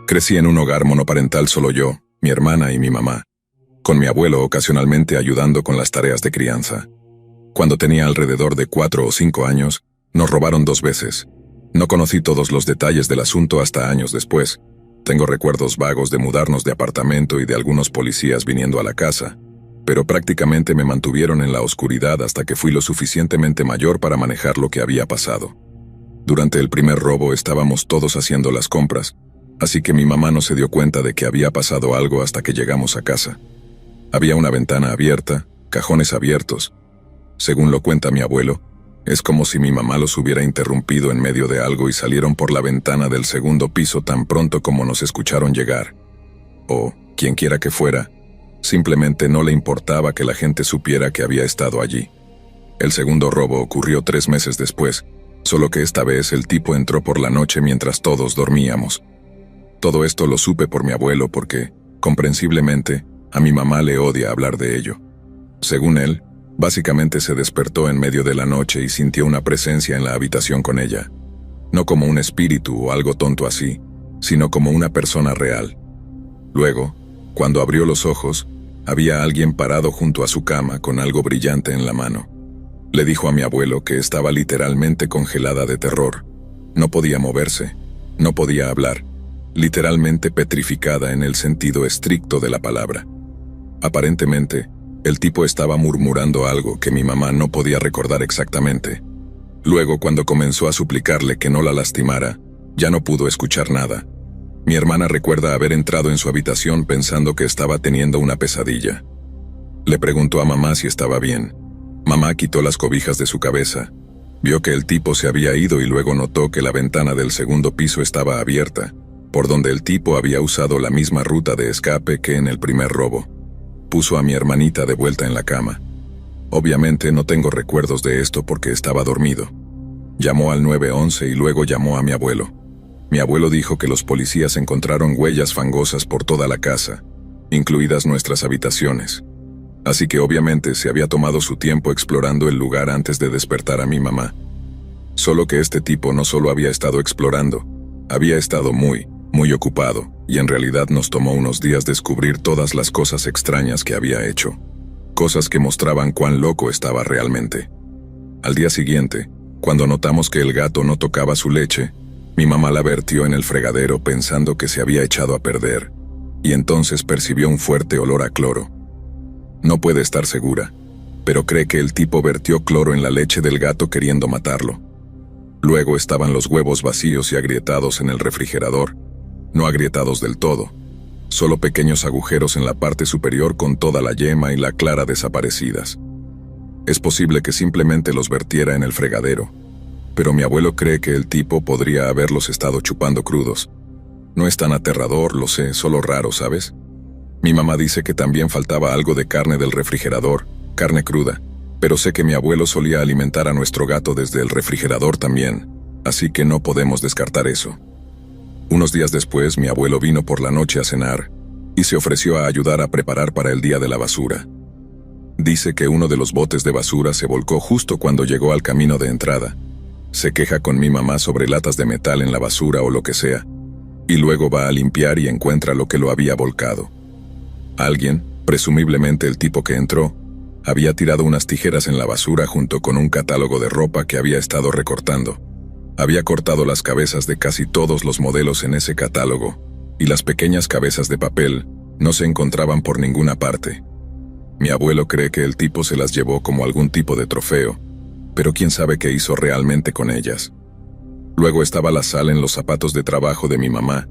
Crecí en un hogar monoparental solo yo, mi hermana y mi mamá, con mi abuelo ocasionalmente ayudando con las tareas de crianza. Cuando tenía alrededor de 4 o 5 años, nos robaron 2 veces. No conocí todos los detalles del asunto hasta años después. Tengo recuerdos vagos de mudarnos de apartamento y de algunos policías viniendo a la casa, pero prácticamente me mantuvieron en la oscuridad hasta que fui lo suficientemente mayor para manejar lo que había pasado. Durante el primer robo estábamos todos haciendo las compras, así que mi mamá no se dio cuenta de que había pasado algo hasta que llegamos a casa. Había una ventana abierta, cajones abiertos. Según lo cuenta mi abuelo, es como si mi mamá los hubiera interrumpido en medio de algo y salieron por la ventana del segundo piso tan pronto como nos escucharon llegar. O, quien quiera que fuera, simplemente no le importaba que la gente supiera que había estado allí. El segundo robo ocurrió 3 meses después, solo que esta vez el tipo entró por la noche mientras todos dormíamos. Todo esto lo supe por mi abuelo porque, comprensiblemente, a mi mamá le odia hablar de ello. Según él, básicamente se despertó en medio de la noche y sintió una presencia en la habitación con ella. No como un espíritu o algo tonto así, sino como una persona real. Luego, cuando abrió los ojos, había alguien parado junto a su cama con algo brillante en la mano. Le dijo a mi abuelo que estaba literalmente congelada de terror. No podía moverse, no podía hablar, literalmente petrificada en el sentido estricto de la palabra. Aparentemente, el tipo estaba murmurando algo que mi mamá no podía recordar exactamente. Luego, cuando comenzó a suplicarle que no la lastimara, ya no pudo escuchar nada. Mi hermana recuerda haber entrado en su habitación pensando que estaba teniendo una pesadilla. Le preguntó a mamá si estaba bien. Mamá quitó las cobijas de su cabeza. Vio que el tipo se había ido y luego notó que la ventana del segundo piso estaba abierta, por donde el tipo había usado la misma ruta de escape que en el primer robo. Puso a mi hermanita de vuelta en la cama. Obviamente no tengo recuerdos de esto porque estaba dormido. Llamó al 911 y luego llamó a mi abuelo. Mi abuelo dijo que los policías encontraron huellas fangosas por toda la casa, incluidas nuestras habitaciones. Así que obviamente se había tomado su tiempo explorando el lugar antes de despertar a mi mamá. Solo que este tipo no solo había estado explorando, había estado muy ocupado, y en realidad nos tomó unos días descubrir todas las cosas extrañas que había hecho. Cosas que mostraban cuán loco estaba realmente. Al día siguiente, cuando notamos que el gato no tocaba su leche, mi mamá la vertió en el fregadero pensando que se había echado a perder, y entonces percibió un fuerte olor a cloro. No puede estar segura, pero cree que el tipo vertió cloro en la leche del gato queriendo matarlo. Luego estaban los huevos vacíos y agrietados en el refrigerador, no agrietados del todo, solo pequeños agujeros en la parte superior con toda la yema y la clara desaparecidas. Es posible que simplemente los vertiera en el fregadero, pero mi abuelo cree que el tipo podría haberlos estado chupando crudos. No es tan aterrador, lo sé, solo raro, ¿sabes? Mi mamá dice que también faltaba algo de carne del refrigerador, carne cruda, pero sé que mi abuelo solía alimentar a nuestro gato desde el refrigerador también, así que no podemos descartar eso. Unos días después, mi abuelo vino por la noche a cenar y se ofreció a ayudar a preparar para el día de la basura. Dice que uno de los botes de basura se volcó justo cuando llegó al camino de entrada. Se queja con mi mamá sobre latas de metal en la basura o lo que sea, y luego va a limpiar y encuentra lo que lo había volcado. Alguien, presumiblemente el tipo que entró, había tirado unas tijeras en la basura junto con un catálogo de ropa que había estado recortando. Había cortado las cabezas de casi todos los modelos en ese catálogo, y las pequeñas cabezas de papel no se encontraban por ninguna parte. Mi abuelo cree que el tipo se las llevó como algún tipo de trofeo, pero quién sabe qué hizo realmente con ellas. Luego estaba la sal en los zapatos de trabajo de mi mamá,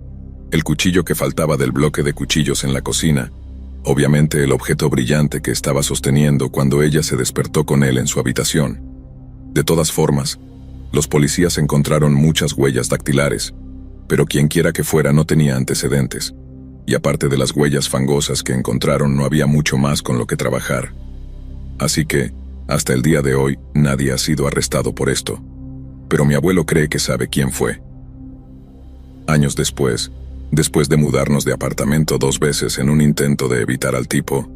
el cuchillo que faltaba del bloque de cuchillos en la cocina, obviamente el objeto brillante que estaba sosteniendo cuando ella se despertó con él en su habitación. De todas formas, los policías encontraron muchas huellas dactilares, pero quien quiera que fuera no tenía antecedentes, y aparte de las huellas fangosas que encontraron no había mucho más con lo que trabajar. Así que, hasta el día de hoy, nadie ha sido arrestado por esto, pero mi abuelo cree que sabe quién fue. Años después de mudarnos de apartamento 2 veces en un intento de evitar al tipo,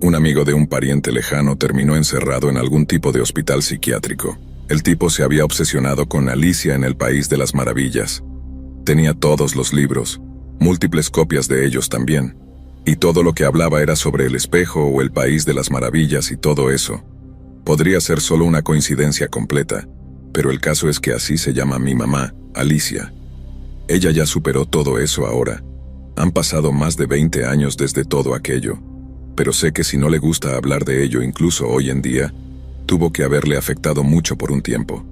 un amigo de un pariente lejano terminó encerrado en algún tipo de hospital psiquiátrico. El tipo se había obsesionado con Alicia en el País de las Maravillas. Tenía todos los libros, múltiples copias de ellos también, y todo lo que hablaba era sobre el espejo o el país de las maravillas y todo eso. Podría ser solo una coincidencia completa, pero el caso es que así se llama mi mamá, Alicia. Ella ya superó todo eso ahora. Han pasado más de 20 años desde todo aquello, pero sé que si no le gusta hablar de ello incluso hoy en día, tuvo que haberle afectado mucho por un tiempo.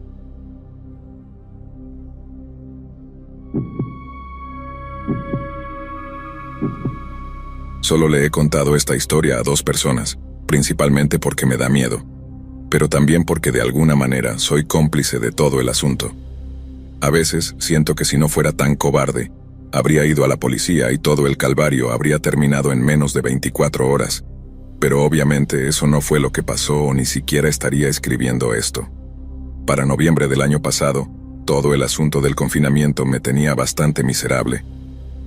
Solo le he contado esta historia a 2 personas, principalmente porque me da miedo, pero también porque de alguna manera soy cómplice de todo el asunto. A veces siento que si no fuera tan cobarde, habría ido a la policía y todo el calvario habría terminado en menos de 24 horas. Pero obviamente eso no fue lo que pasó o ni siquiera estaría escribiendo esto. Para noviembre del año pasado, todo el asunto del confinamiento me tenía bastante miserable.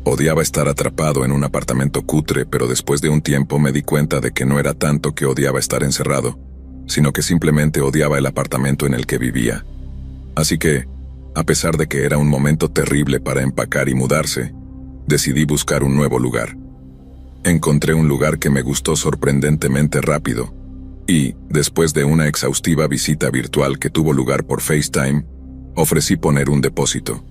Odiaba estar atrapado en un apartamento cutre, pero después de un tiempo me di cuenta de que no era tanto que odiaba estar encerrado, sino que simplemente odiaba el apartamento en el que vivía. Así que, a pesar de que era un momento terrible para empacar y mudarse, decidí buscar un nuevo lugar. Encontré un lugar que me gustó sorprendentemente rápido, y, después de una exhaustiva visita virtual que tuvo lugar por FaceTime, ofrecí poner un depósito.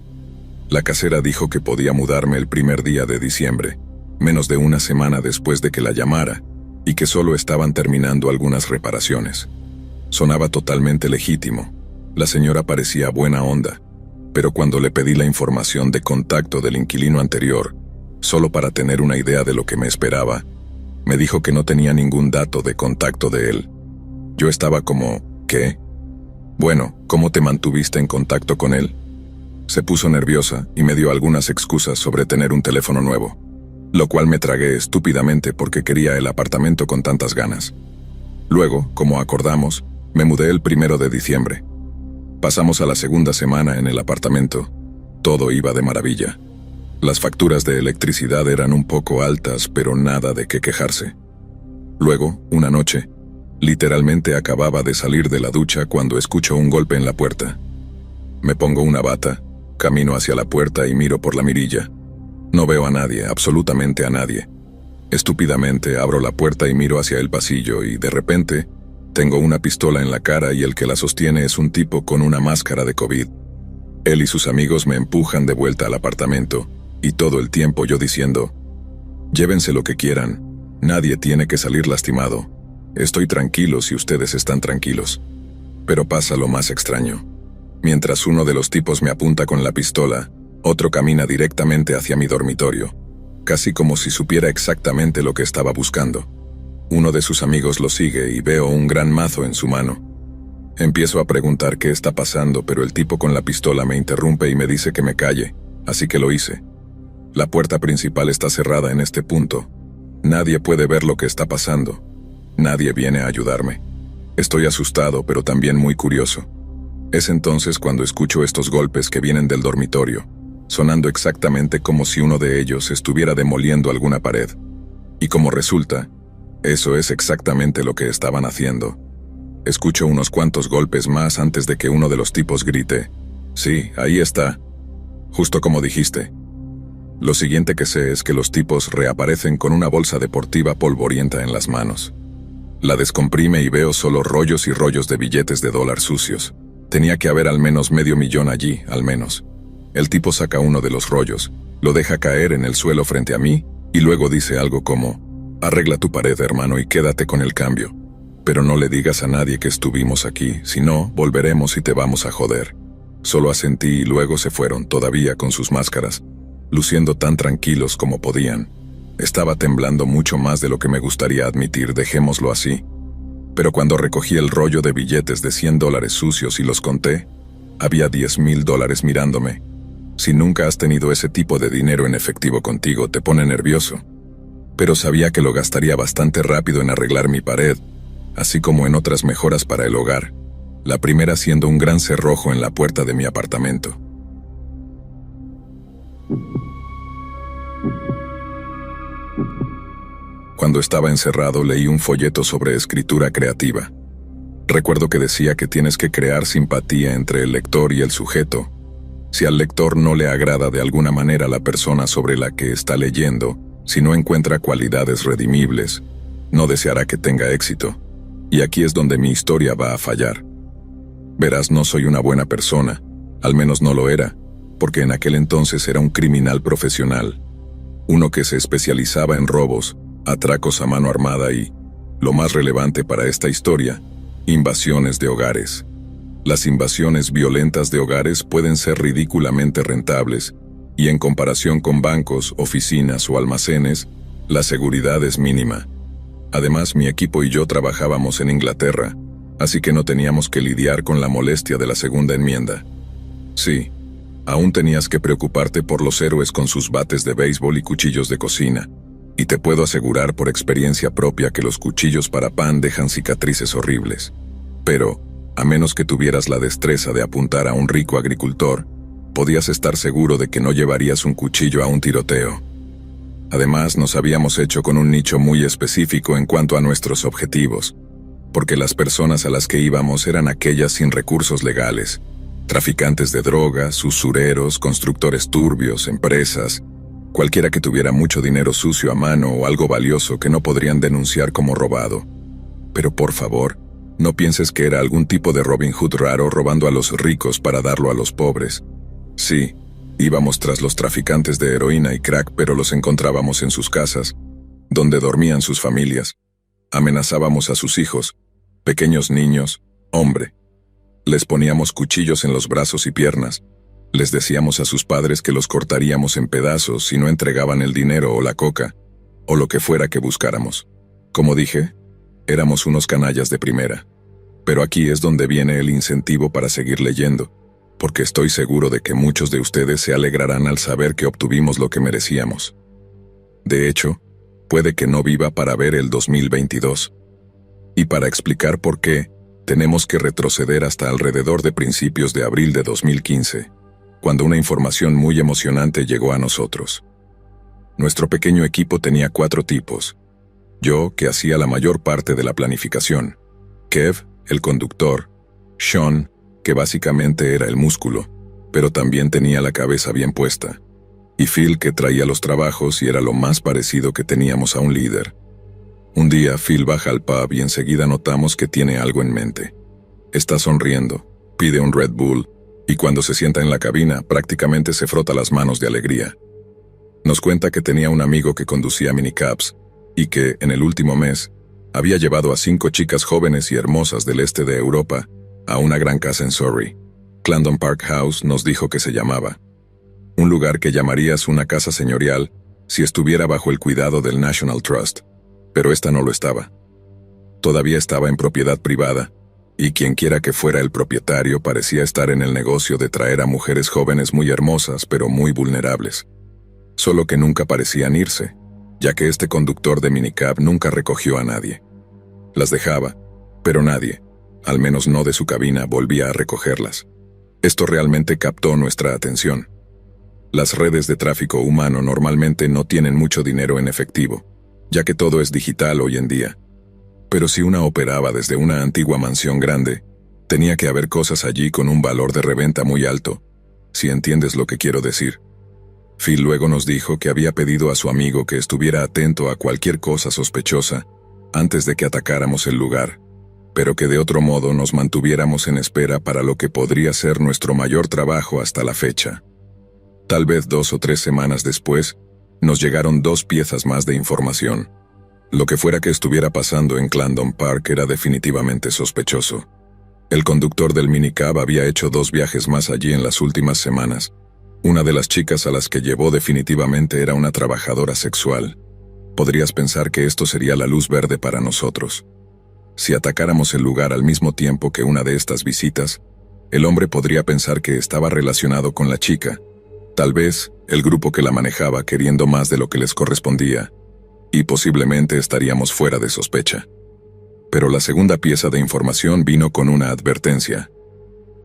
La casera dijo que podía mudarme el primer día de diciembre, menos de una semana después de que la llamara, y que solo estaban terminando algunas reparaciones. Sonaba totalmente legítimo. La señora parecía buena onda, pero cuando le pedí la información de contacto del inquilino anterior, solo para tener una idea de lo que me esperaba, me dijo que no tenía ningún dato de contacto de él. Yo estaba como, ¿qué? Bueno, ¿cómo te mantuviste en contacto con él? Se puso nerviosa y me dio algunas excusas sobre tener un teléfono nuevo, lo cual me tragué estúpidamente porque quería el apartamento con tantas ganas. Luego, como acordamos, me mudé el 1 de diciembre. Pasamos a la segunda semana en el apartamento. Todo iba de maravilla. Las facturas de electricidad eran un poco altas, pero nada de qué quejarse. Luego, una noche, literalmente acababa de salir de la ducha cuando escucho un golpe en la puerta. Me pongo una bata, camino hacia la puerta y miro por la mirilla. No veo a nadie, absolutamente a nadie. Estúpidamente abro la puerta y miro hacia el pasillo y, de repente, tengo una pistola en la cara y el que la sostiene es un tipo con una máscara de COVID. Él y sus amigos me empujan de vuelta al apartamento, y todo el tiempo yo diciendo, llévense lo que quieran, nadie tiene que salir lastimado. Estoy tranquilo si ustedes están tranquilos. Pero pasa lo más extraño. Mientras uno de los tipos me apunta con la pistola, otro camina directamente hacia mi dormitorio, casi como si supiera exactamente lo que estaba buscando. Uno de sus amigos lo sigue y veo un gran mazo en su mano. Empiezo a preguntar qué está pasando, pero el tipo con la pistola me interrumpe y me dice que me calle, así que lo hice. La puerta principal está cerrada en este punto. Nadie puede ver lo que está pasando. Nadie viene a ayudarme. Estoy asustado, pero también muy curioso. Es entonces cuando escucho estos golpes que vienen del dormitorio, sonando exactamente como si uno de ellos estuviera demoliendo alguna pared. Y como resulta, eso es exactamente lo que estaban haciendo. Escucho unos cuantos golpes más antes de que uno de los tipos grite, «Sí, ahí está», justo como dijiste. Lo siguiente que sé es que los tipos reaparecen con una bolsa deportiva polvorienta en las manos. La descomprime y veo solo rollos y rollos de billetes de dólar sucios. Tenía que haber al menos $500,000 allí, al menos. El tipo saca uno de los rollos, lo deja caer en el suelo frente a mí, y luego dice algo como, «Arregla tu pared, hermano, y quédate con el cambio. Pero no le digas a nadie que estuvimos aquí, si no, volveremos y te vamos a joder». Solo asentí y luego se fueron, todavía con sus máscaras, luciendo tan tranquilos como podían. Estaba temblando mucho más de lo que me gustaría admitir, dejémoslo así. Pero cuando recogí el rollo de billetes de $100 sucios y los conté, había $10,000 mirándome. Si nunca has tenido ese tipo de dinero en efectivo contigo, te pone nervioso. Pero sabía que lo gastaría bastante rápido en arreglar mi pared, así como en otras mejoras para el hogar, la primera siendo un gran cerrojo en la puerta de mi apartamento. Cuando estaba encerrado leí un folleto sobre escritura creativa. Recuerdo que decía que tienes que crear simpatía entre el lector y el sujeto. Si al lector no le agrada de alguna manera la persona sobre la que está leyendo, si no encuentra cualidades redimibles, no deseará que tenga éxito. Y aquí es donde mi historia va a fallar. Verás, no soy una buena persona, al menos no lo era, porque en aquel entonces era un criminal profesional, uno que se especializaba en robos, atracos a mano armada y, lo más relevante para esta historia, invasiones de hogares. Las invasiones violentas de hogares pueden ser ridículamente rentables, y en comparación con bancos, oficinas o almacenes, la seguridad es mínima. Además, mi equipo y yo trabajábamos en Inglaterra, así que no teníamos que lidiar con la molestia de la segunda enmienda. Sí, aún tenías que preocuparte por los héroes con sus bates de béisbol y cuchillos de cocina, y te puedo asegurar por experiencia propia que los cuchillos para pan dejan cicatrices horribles. Pero, a menos que tuvieras la destreza de apuntar a un rico agricultor, podías estar seguro de que no llevarías un cuchillo a un tiroteo. Además, nos habíamos hecho con un nicho muy específico en cuanto a nuestros objetivos, porque las personas a las que íbamos eran aquellas sin recursos legales, traficantes de drogas, usureros, constructores turbios, empresas, cualquiera que tuviera mucho dinero sucio a mano o algo valioso que no podrían denunciar como robado. Pero por favor, no pienses que era algún tipo de Robin Hood raro robando a los ricos para darlo a los pobres. Sí, íbamos tras los traficantes de heroína y crack, pero los encontrábamos en sus casas, donde dormían sus familias. Amenazábamos a sus hijos, pequeños niños, hombre. Les poníamos cuchillos en los brazos y piernas. Les decíamos a sus padres que los cortaríamos en pedazos si no entregaban el dinero o la coca, o lo que fuera que buscáramos. Como dije, éramos unos canallas de primera. Pero aquí es donde viene el incentivo para seguir leyendo, porque estoy seguro de que muchos de ustedes se alegrarán al saber que obtuvimos lo que merecíamos. De hecho, puede que no viva para ver el 2022. Y para explicar por qué, tenemos que retroceder hasta alrededor de principios de abril de 2015, cuando una información muy emocionante llegó a nosotros. Nuestro pequeño equipo tenía 4 tipos. Yo, que hacía la mayor parte de la planificación. Kev, el conductor. Sean, que básicamente era el músculo, pero también tenía la cabeza bien puesta. Y Phil, que traía los trabajos y era lo más parecido que teníamos a un líder. Un día, Phil baja al pub y enseguida notamos que tiene algo en mente. Está sonriendo, pide un Red Bull, y cuando se sienta en la cabina, prácticamente se frota las manos de alegría. Nos cuenta que tenía un amigo que conducía minicabs, y que, en el último mes, había llevado a 5 chicas jóvenes y hermosas del este de Europa a una gran casa en Surrey. Clarendon Park House nos dijo que se llamaba. Un lugar que llamarías una casa señorial si estuviera bajo el cuidado del National Trust. Pero esta no lo estaba. Todavía estaba en propiedad privada, y quienquiera que fuera el propietario parecía estar en el negocio de traer a mujeres jóvenes muy hermosas pero muy vulnerables. Solo que nunca parecían irse, ya que este conductor de minicab nunca recogió a nadie. Las dejaba, pero nadie, al menos no de su cabina, volvía a recogerlas. Esto realmente captó nuestra atención. Las redes de tráfico humano normalmente no tienen mucho dinero en efectivo, ya que todo es digital hoy en día. Pero si una operaba desde una antigua mansión grande, tenía que haber cosas allí con un valor de reventa muy alto, si entiendes lo que quiero decir. Phil luego nos dijo que había pedido a su amigo que estuviera atento a cualquier cosa sospechosa antes de que atacáramos el lugar, pero que de otro modo nos mantuviéramos en espera para lo que podría ser nuestro mayor trabajo hasta la fecha. Tal vez 2 o 3 semanas después, nos llegaron 2 piezas más de información. Lo que fuera que estuviera pasando en Clarendon Park era definitivamente sospechoso. El conductor del minicab había hecho 2 viajes más allí en las últimas semanas. Una de las chicas a las que llevó definitivamente era una trabajadora sexual. Podrías pensar que esto sería la luz verde para nosotros. Si atacáramos el lugar al mismo tiempo que una de estas visitas, el hombre podría pensar que estaba relacionado con la chica. Tal vez, el grupo que la manejaba queriendo más de lo que les correspondía, y posiblemente estaríamos fuera de sospecha. Pero la segunda pieza de información vino con una advertencia.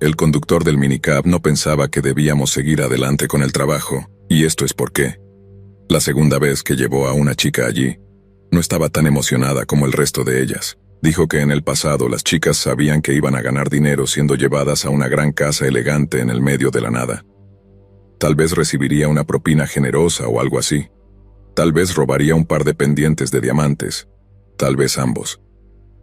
El conductor del minicab no pensaba que debíamos seguir adelante con el trabajo, y esto es por qué. La segunda vez que llevó a una chica allí, no estaba tan emocionada como el resto de ellas. Dijo que en el pasado las chicas sabían que iban a ganar dinero siendo llevadas a una gran casa elegante en el medio de la nada. Tal vez recibiría una propina generosa o algo así. Tal vez robaría un par de pendientes de diamantes. Tal vez ambos.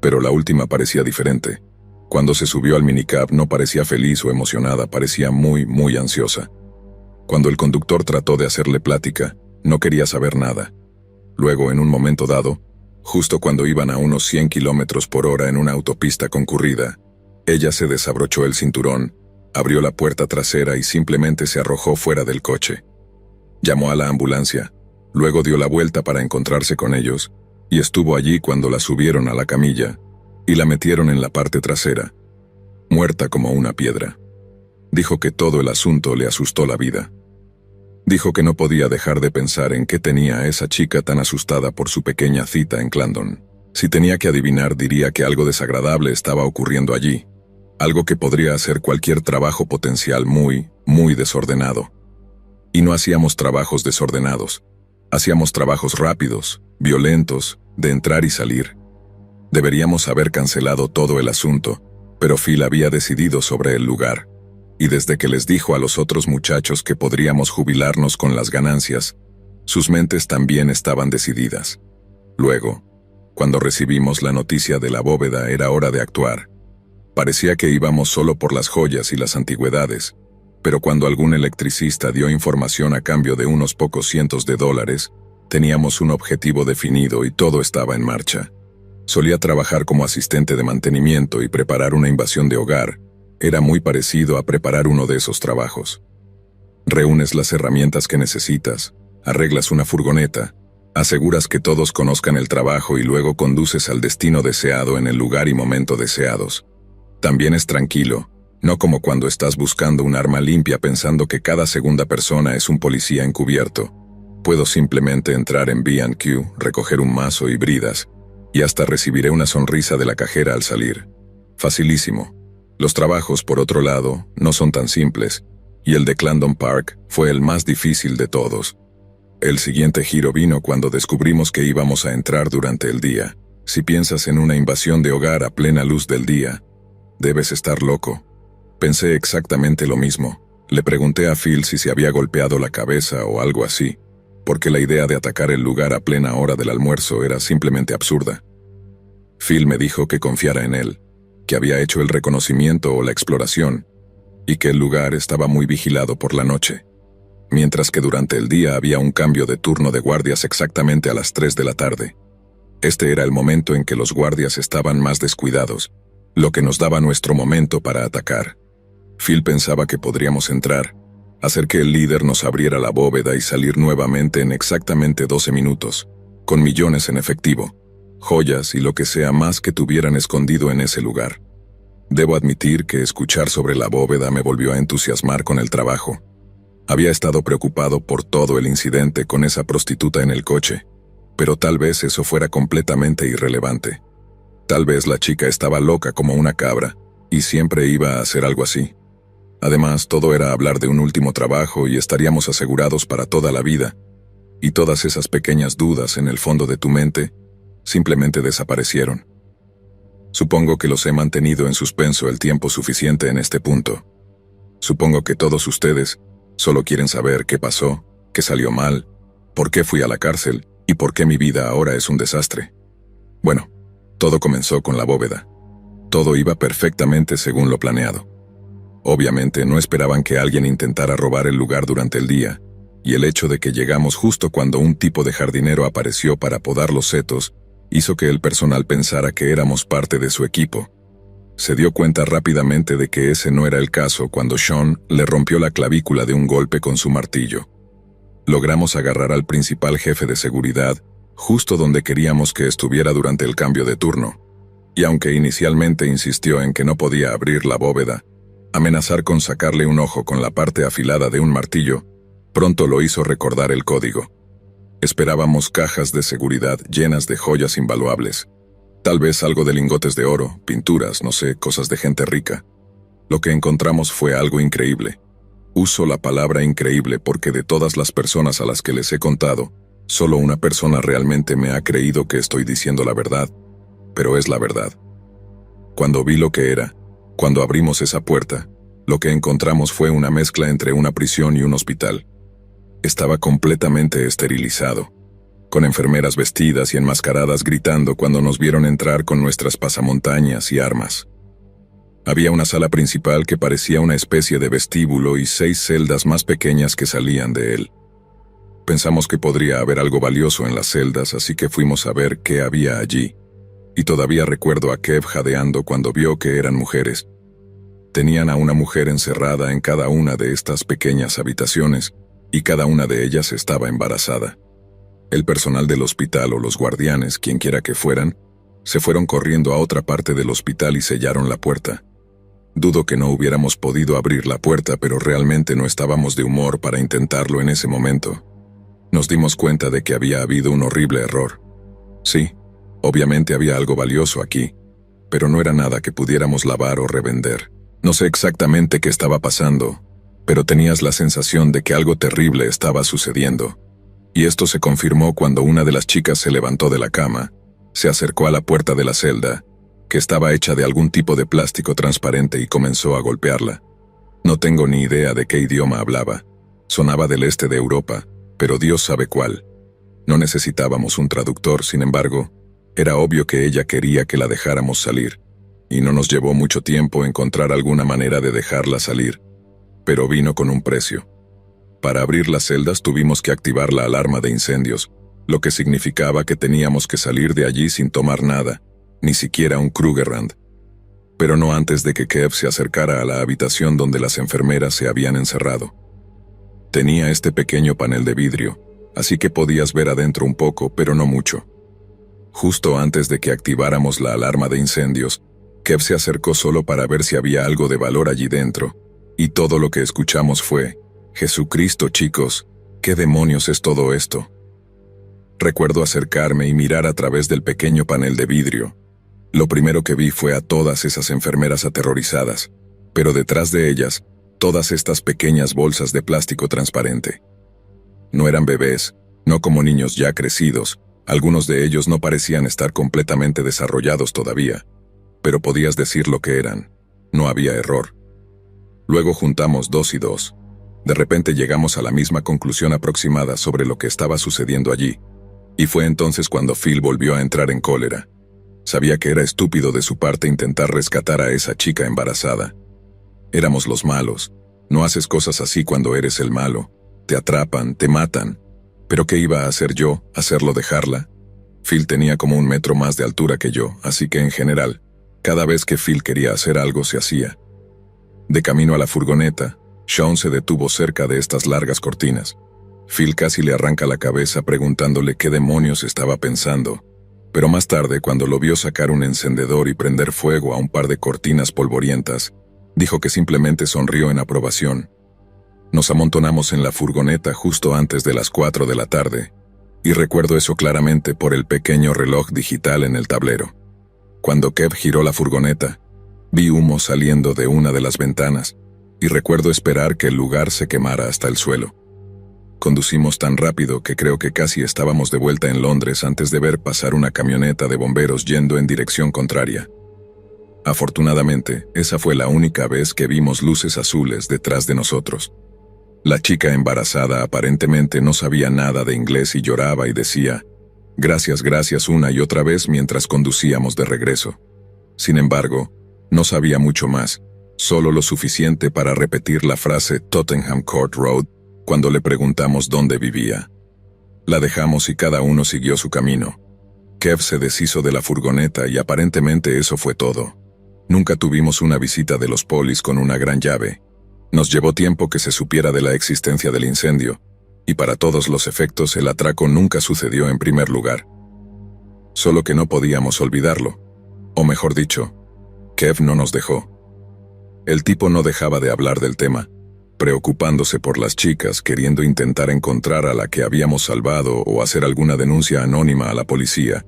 Pero la última parecía diferente. Cuando se subió al minicab no parecía feliz o emocionada, parecía muy ansiosa. Cuando el conductor trató de hacerle plática, no quería saber nada. Luego, en un momento dado, justo cuando iban a unos 100 kilómetros por hora en una autopista concurrida, ella se desabrochó el cinturón, abrió la puerta trasera y simplemente se arrojó fuera del coche. Llamó a la ambulancia, luego dio la vuelta para encontrarse con ellos, y estuvo allí cuando la subieron a la camilla y la metieron en la parte trasera, muerta como una piedra. Dijo que todo el asunto le asustó la vida. Dijo que no podía dejar de pensar en qué tenía a esa chica tan asustada por su pequeña cita en Clarendon. Si tenía que adivinar, diría que algo desagradable estaba ocurriendo allí, algo que podría hacer cualquier trabajo potencial muy desordenado. Y no hacíamos trabajos desordenados, hacíamos trabajos rápidos, violentos, de entrar y salir. Deberíamos haber cancelado todo el asunto, pero Phil había decidido sobre el lugar. Y desde que les dijo a los otros muchachos que podríamos jubilarnos con las ganancias, sus mentes también estaban decididas. Luego, cuando recibimos la noticia de la bóveda, era hora de actuar. Parecía que íbamos solo por las joyas y las antigüedades, pero cuando algún electricista dio información a cambio de unos pocos cientos de dólares, teníamos un objetivo definido y todo estaba en marcha. Solía trabajar como asistente de mantenimiento y preparar una invasión de hogar. Era muy parecido a preparar uno de esos trabajos. Reúnes las herramientas que necesitas, arreglas una furgoneta, aseguras que todos conozcan el trabajo y luego conduces al destino deseado en el lugar y momento deseados. También es tranquilo, no como cuando estás buscando un arma limpia pensando que cada segunda persona es un policía encubierto. Puedo simplemente entrar en B&Q, recoger un mazo y bridas, y hasta recibiré una sonrisa de la cajera al salir. Facilísimo. Los trabajos, por otro lado, no son tan simples, y el de Clarendon Park fue el más difícil de todos. El siguiente giro vino cuando descubrimos que íbamos a entrar durante el día. Si piensas en una invasión de hogar a plena luz del día, debes estar loco. Pensé exactamente lo mismo. Le pregunté a Phil si se había golpeado la cabeza o algo así, porque la idea de atacar el lugar a plena hora del almuerzo era simplemente absurda. Phil me dijo que confiara en él, que había hecho el reconocimiento o la exploración, y que el lugar estaba muy vigilado por la noche, mientras que durante el día había un cambio de turno de guardias exactamente a las 3 de la tarde. Este era el momento en que los guardias estaban más descuidados, lo que nos daba nuestro momento para atacar. Phil pensaba que podríamos entrar, hacer que el líder nos abriera la bóveda y salir nuevamente en exactamente 12 minutos, con millones en efectivo, joyas y lo que sea más que tuvieran escondido en ese lugar. Debo admitir que escuchar sobre la bóveda me volvió a entusiasmar con el trabajo. Había estado preocupado por todo el incidente con esa prostituta en el coche, pero tal vez eso fuera completamente irrelevante. Tal vez la chica estaba loca como una cabra, y siempre iba a hacer algo así. Además, todo era hablar de un último trabajo y estaríamos asegurados para toda la vida, y todas esas pequeñas dudas en el fondo de tu mente simplemente desaparecieron. Supongo que los he mantenido en suspenso el tiempo suficiente en este punto. Supongo que todos ustedes solo quieren saber qué pasó, qué salió mal, por qué fui a la cárcel y por qué mi vida ahora es un desastre. Bueno, todo comenzó con la bóveda. Todo iba perfectamente según lo planeado. Obviamente no esperaban que alguien intentara robar el lugar durante el día, y el hecho de que llegamos justo cuando un tipo de jardinero apareció para podar los setos hizo que el personal pensara que éramos parte de su equipo. Se dio cuenta rápidamente de que ese no era el caso cuando Sean le rompió la clavícula de un golpe con su martillo. Logramos agarrar al principal jefe de seguridad justo donde queríamos que estuviera durante el cambio de turno, y aunque inicialmente insistió en que no podía abrir la bóveda, amenazar con sacarle un ojo con la parte afilada de un martillo, pronto lo hizo recordar el código. Esperábamos cajas de seguridad llenas de joyas invaluables. Tal vez algo de lingotes de oro, pinturas, no sé, cosas de gente rica. Lo que encontramos fue algo increíble. Uso la palabra increíble porque de todas las personas a las que les he contado, solo una persona realmente me ha creído que estoy diciendo la verdad, pero es la verdad. Cuando vi lo que era, cuando abrimos esa puerta, Lo que encontramos fue una mezcla entre una prisión y un hospital. Estaba completamente esterilizado, con enfermeras vestidas y enmascaradas gritando cuando nos vieron entrar con nuestras pasamontañas y armas. Había una sala principal que parecía una especie de vestíbulo y 6 celdas más pequeñas que salían de él. Pensamos que podría haber algo valioso en las celdas, así que fuimos a ver qué había allí. Y todavía recuerdo a Kev jadeando cuando vio que eran mujeres. Tenían a una mujer encerrada en cada una de estas pequeñas habitaciones, y cada una de ellas estaba embarazada. El personal del hospital o los guardianes, quienquiera que fueran, se fueron corriendo a otra parte del hospital y sellaron la puerta. Dudo que no hubiéramos podido abrir la puerta, pero realmente no estábamos de humor para intentarlo en ese momento. Nos dimos cuenta de que había habido un horrible error. Sí, obviamente había algo valioso aquí, pero no era nada que pudiéramos lavar o revender. No sé exactamente qué estaba pasando, pero tenías la sensación de que algo terrible estaba sucediendo. Y esto se confirmó cuando una de las chicas se levantó de la cama, se acercó a la puerta de la celda, que estaba hecha de algún tipo de plástico transparente, y comenzó a golpearla. No tengo ni idea de qué idioma hablaba. Sonaba del este de Europa, pero Dios sabe cuál. No necesitábamos un traductor, sin embargo, era obvio que ella quería que la dejáramos salir, y no nos llevó mucho tiempo encontrar alguna manera de dejarla salir, pero vino con un precio. Para abrir las celdas tuvimos que activar la alarma de incendios, lo que significaba que teníamos que salir de allí sin tomar nada, ni siquiera un Krugerrand. Pero no antes de que Kev se acercara a la habitación donde las enfermeras se habían encerrado. Tenía este pequeño panel de vidrio, así que podías ver adentro un poco, pero no mucho. Justo antes de que activáramos la alarma de incendios, Kev se acercó solo para ver si había algo de valor allí dentro, y todo lo que escuchamos fue: «Jesucristo, chicos, ¿qué demonios es todo esto?». Recuerdo acercarme y mirar a través del pequeño panel de vidrio. Lo primero que vi fue a todas esas enfermeras aterrorizadas, pero detrás de ellas, todas estas pequeñas bolsas de plástico transparente. No eran bebés, no como niños ya crecidos, algunos de ellos no parecían estar completamente desarrollados todavía, pero podías decir lo que eran, no había error. Luego juntamos 2 y 2. De repente llegamos a la misma conclusión aproximada sobre lo que estaba sucediendo allí, y fue entonces cuando Phil volvió a entrar en cólera. Sabía que era estúpido de su parte intentar rescatar a esa chica embarazada. Éramos los malos. No haces cosas así cuando eres el malo. Te atrapan, te matan. ¿Pero qué iba a hacer yo? ¿Hacerlo dejarla? Phil tenía como 1 metro más de altura que yo, así que en general, cada vez que Phil quería hacer algo se hacía. De camino a la furgoneta, Sean se detuvo cerca de estas largas cortinas. Phil casi le arranca la cabeza preguntándole qué demonios estaba pensando, pero más tarde, cuando lo vio sacar un encendedor y prender fuego a un par de cortinas polvorientas, dijo que simplemente sonrió en aprobación. Nos amontonamos en la furgoneta justo antes de las 4 de la tarde, y recuerdo eso claramente por el pequeño reloj digital en el tablero. Cuando Kev giró la furgoneta, vi humo saliendo de una de las ventanas, y recuerdo esperar que el lugar se quemara hasta el suelo. Conducimos tan rápido que creo que casi estábamos de vuelta en Londres antes de ver pasar una camioneta de bomberos yendo en dirección contraria. Afortunadamente, esa fue la única vez que vimos luces azules detrás de nosotros. La chica embarazada aparentemente no sabía nada de inglés y lloraba y decía «Gracias, gracias» una y otra vez mientras conducíamos de regreso. Sin embargo, no sabía mucho más, solo lo suficiente para repetir la frase Tottenham Court Road cuando le preguntamos dónde vivía. La dejamos y cada uno siguió su camino. Kev se deshizo de la furgoneta y aparentemente eso fue todo. Nunca tuvimos una visita de los polis con una gran llave. Nos llevó tiempo que se supiera de la existencia del incendio, y para todos los efectos el atraco nunca sucedió en primer lugar. Solo que no podíamos olvidarlo. O mejor dicho, Kev no nos dejó. El tipo no dejaba de hablar del tema, preocupándose por las chicas, queriendo intentar encontrar a la que habíamos salvado o hacer alguna denuncia anónima a la policía,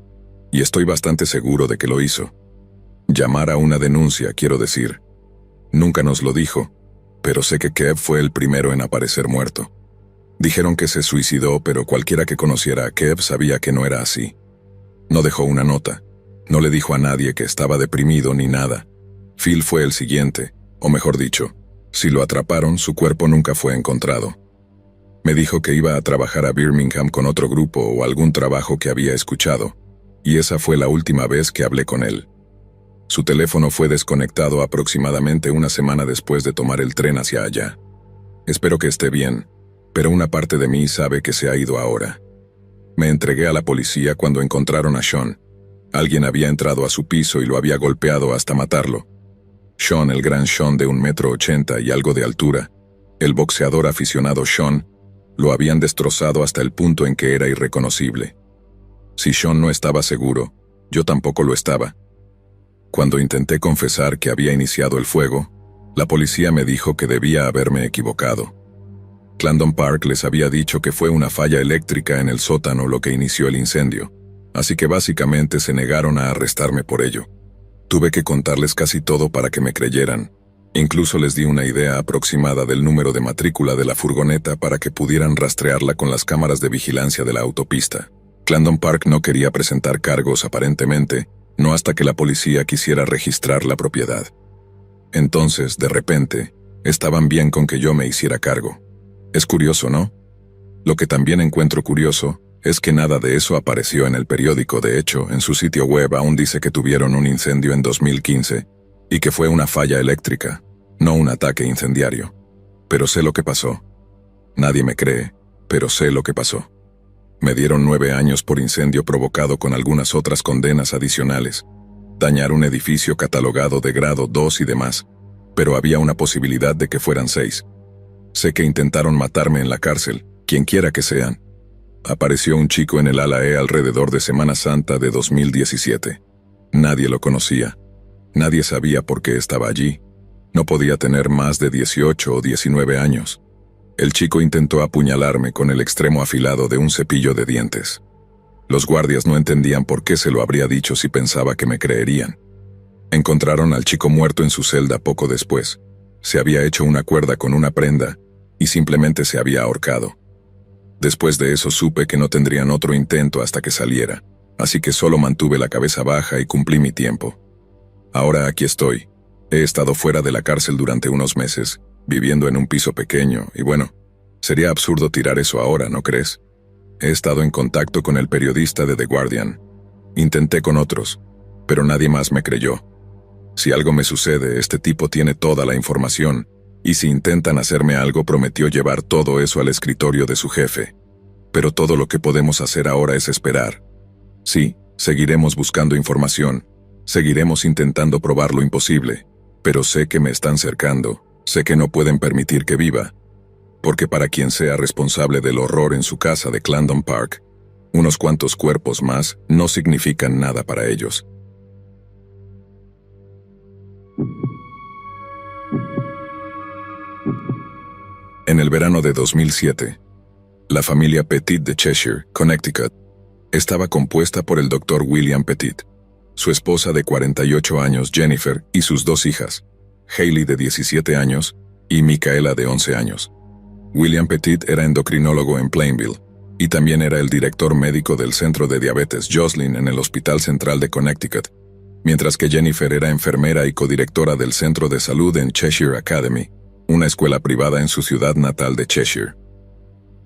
y estoy bastante seguro de que lo hizo. Llamar a una denuncia, quiero decir. Nunca nos lo dijo, pero sé que Kev fue el primero en aparecer muerto. Dijeron que se suicidó, pero cualquiera que conociera a Kev sabía que no era así. No dejó una nota, no le dijo a nadie que estaba deprimido ni nada. Phil fue el siguiente, o mejor dicho, Si lo atraparon, su cuerpo nunca fue encontrado. Me dijo que iba a trabajar a Birmingham con otro grupo o algún trabajo que había escuchado, y esa fue la última vez que hablé con él. Su teléfono fue desconectado aproximadamente una semana después de tomar el tren hacia allá. Espero que esté bien, pero una parte de mí sabe que se ha ido ahora. Me entregué a la policía cuando encontraron a Sean. Alguien había entrado a su piso y lo había golpeado hasta matarlo. Sean, el gran Sean de 1,80 m y algo de altura, el boxeador aficionado Sean, lo habían destrozado hasta el punto en que era irreconocible. Si Sean no estaba seguro, yo tampoco lo estaba. Cuando intenté confesar que había iniciado el fuego, la policía me dijo que debía haberme equivocado. Clarendon Park les había dicho que fue una falla eléctrica en el sótano lo que inició el incendio, así que básicamente se negaron a arrestarme por ello. Tuve que contarles casi todo para que me creyeran. Incluso les di una idea aproximada del número de matrícula de la furgoneta para que pudieran rastrearla con las cámaras de vigilancia de la autopista. Clarendon Park no quería presentar cargos aparentemente, no hasta que la policía quisiera registrar la propiedad. Entonces, de repente, estaban bien con que yo me hiciera cargo. Es curioso, ¿no? Lo que también encuentro curioso es que nada de eso apareció en el periódico. De hecho, en su sitio web aún dice que tuvieron un incendio en 2015 y que fue una falla eléctrica, no un ataque incendiario. Pero sé lo que pasó. Nadie me cree, pero sé lo que pasó. Me dieron 9 años por incendio provocado con algunas otras condenas adicionales. Dañar un edificio catalogado de grado 2 y demás, pero había una posibilidad de que fueran 6. Sé que intentaron matarme en la cárcel, quienquiera que sean. Apareció un chico en el ala E alrededor de Semana Santa de 2017. Nadie lo conocía. Nadie sabía por qué estaba allí. No podía tener más de 18 o 19 años. El chico intentó apuñalarme con el extremo afilado de un cepillo de dientes. Los guardias no entendían por qué se lo habría dicho si pensaba que me creerían. Encontraron al chico muerto en su celda poco después. Se había hecho una cuerda con una prenda y simplemente se había ahorcado. Después de eso supe que no tendrían otro intento hasta que saliera, así que solo mantuve la cabeza baja y cumplí mi tiempo. Ahora aquí estoy. He estado fuera de la cárcel durante unos meses, viviendo en un piso pequeño, y bueno, sería absurdo tirar eso ahora, ¿no crees? He estado en contacto con el periodista de The Guardian. Intenté con otros, pero nadie más me creyó. Si algo me sucede, este tipo tiene toda la información, y si intentan hacerme algo, prometió llevar todo eso al escritorio de su jefe. Pero todo lo que podemos hacer ahora es esperar. Sí, seguiremos buscando información, seguiremos intentando probar lo imposible, pero sé que me están cercando, sé que no pueden permitir que viva. Porque para quien sea responsable del horror en su casa de Clarendon Park, unos cuantos cuerpos más no significan nada para ellos. En el verano de 2007, la familia Petit de Cheshire, Connecticut, estaba compuesta por el Dr. William Petit, su esposa de 48 años Jennifer y sus 2 hijas, Hayley de 17 años y Micaela de 11 años. William Petit era endocrinólogo en Plainville y también era el director médico del Centro de Diabetes Joslin en el Hospital Central de Connecticut, mientras que Jennifer era enfermera y codirectora del Centro de Salud en Cheshire Academy, una escuela privada en su ciudad natal de Cheshire.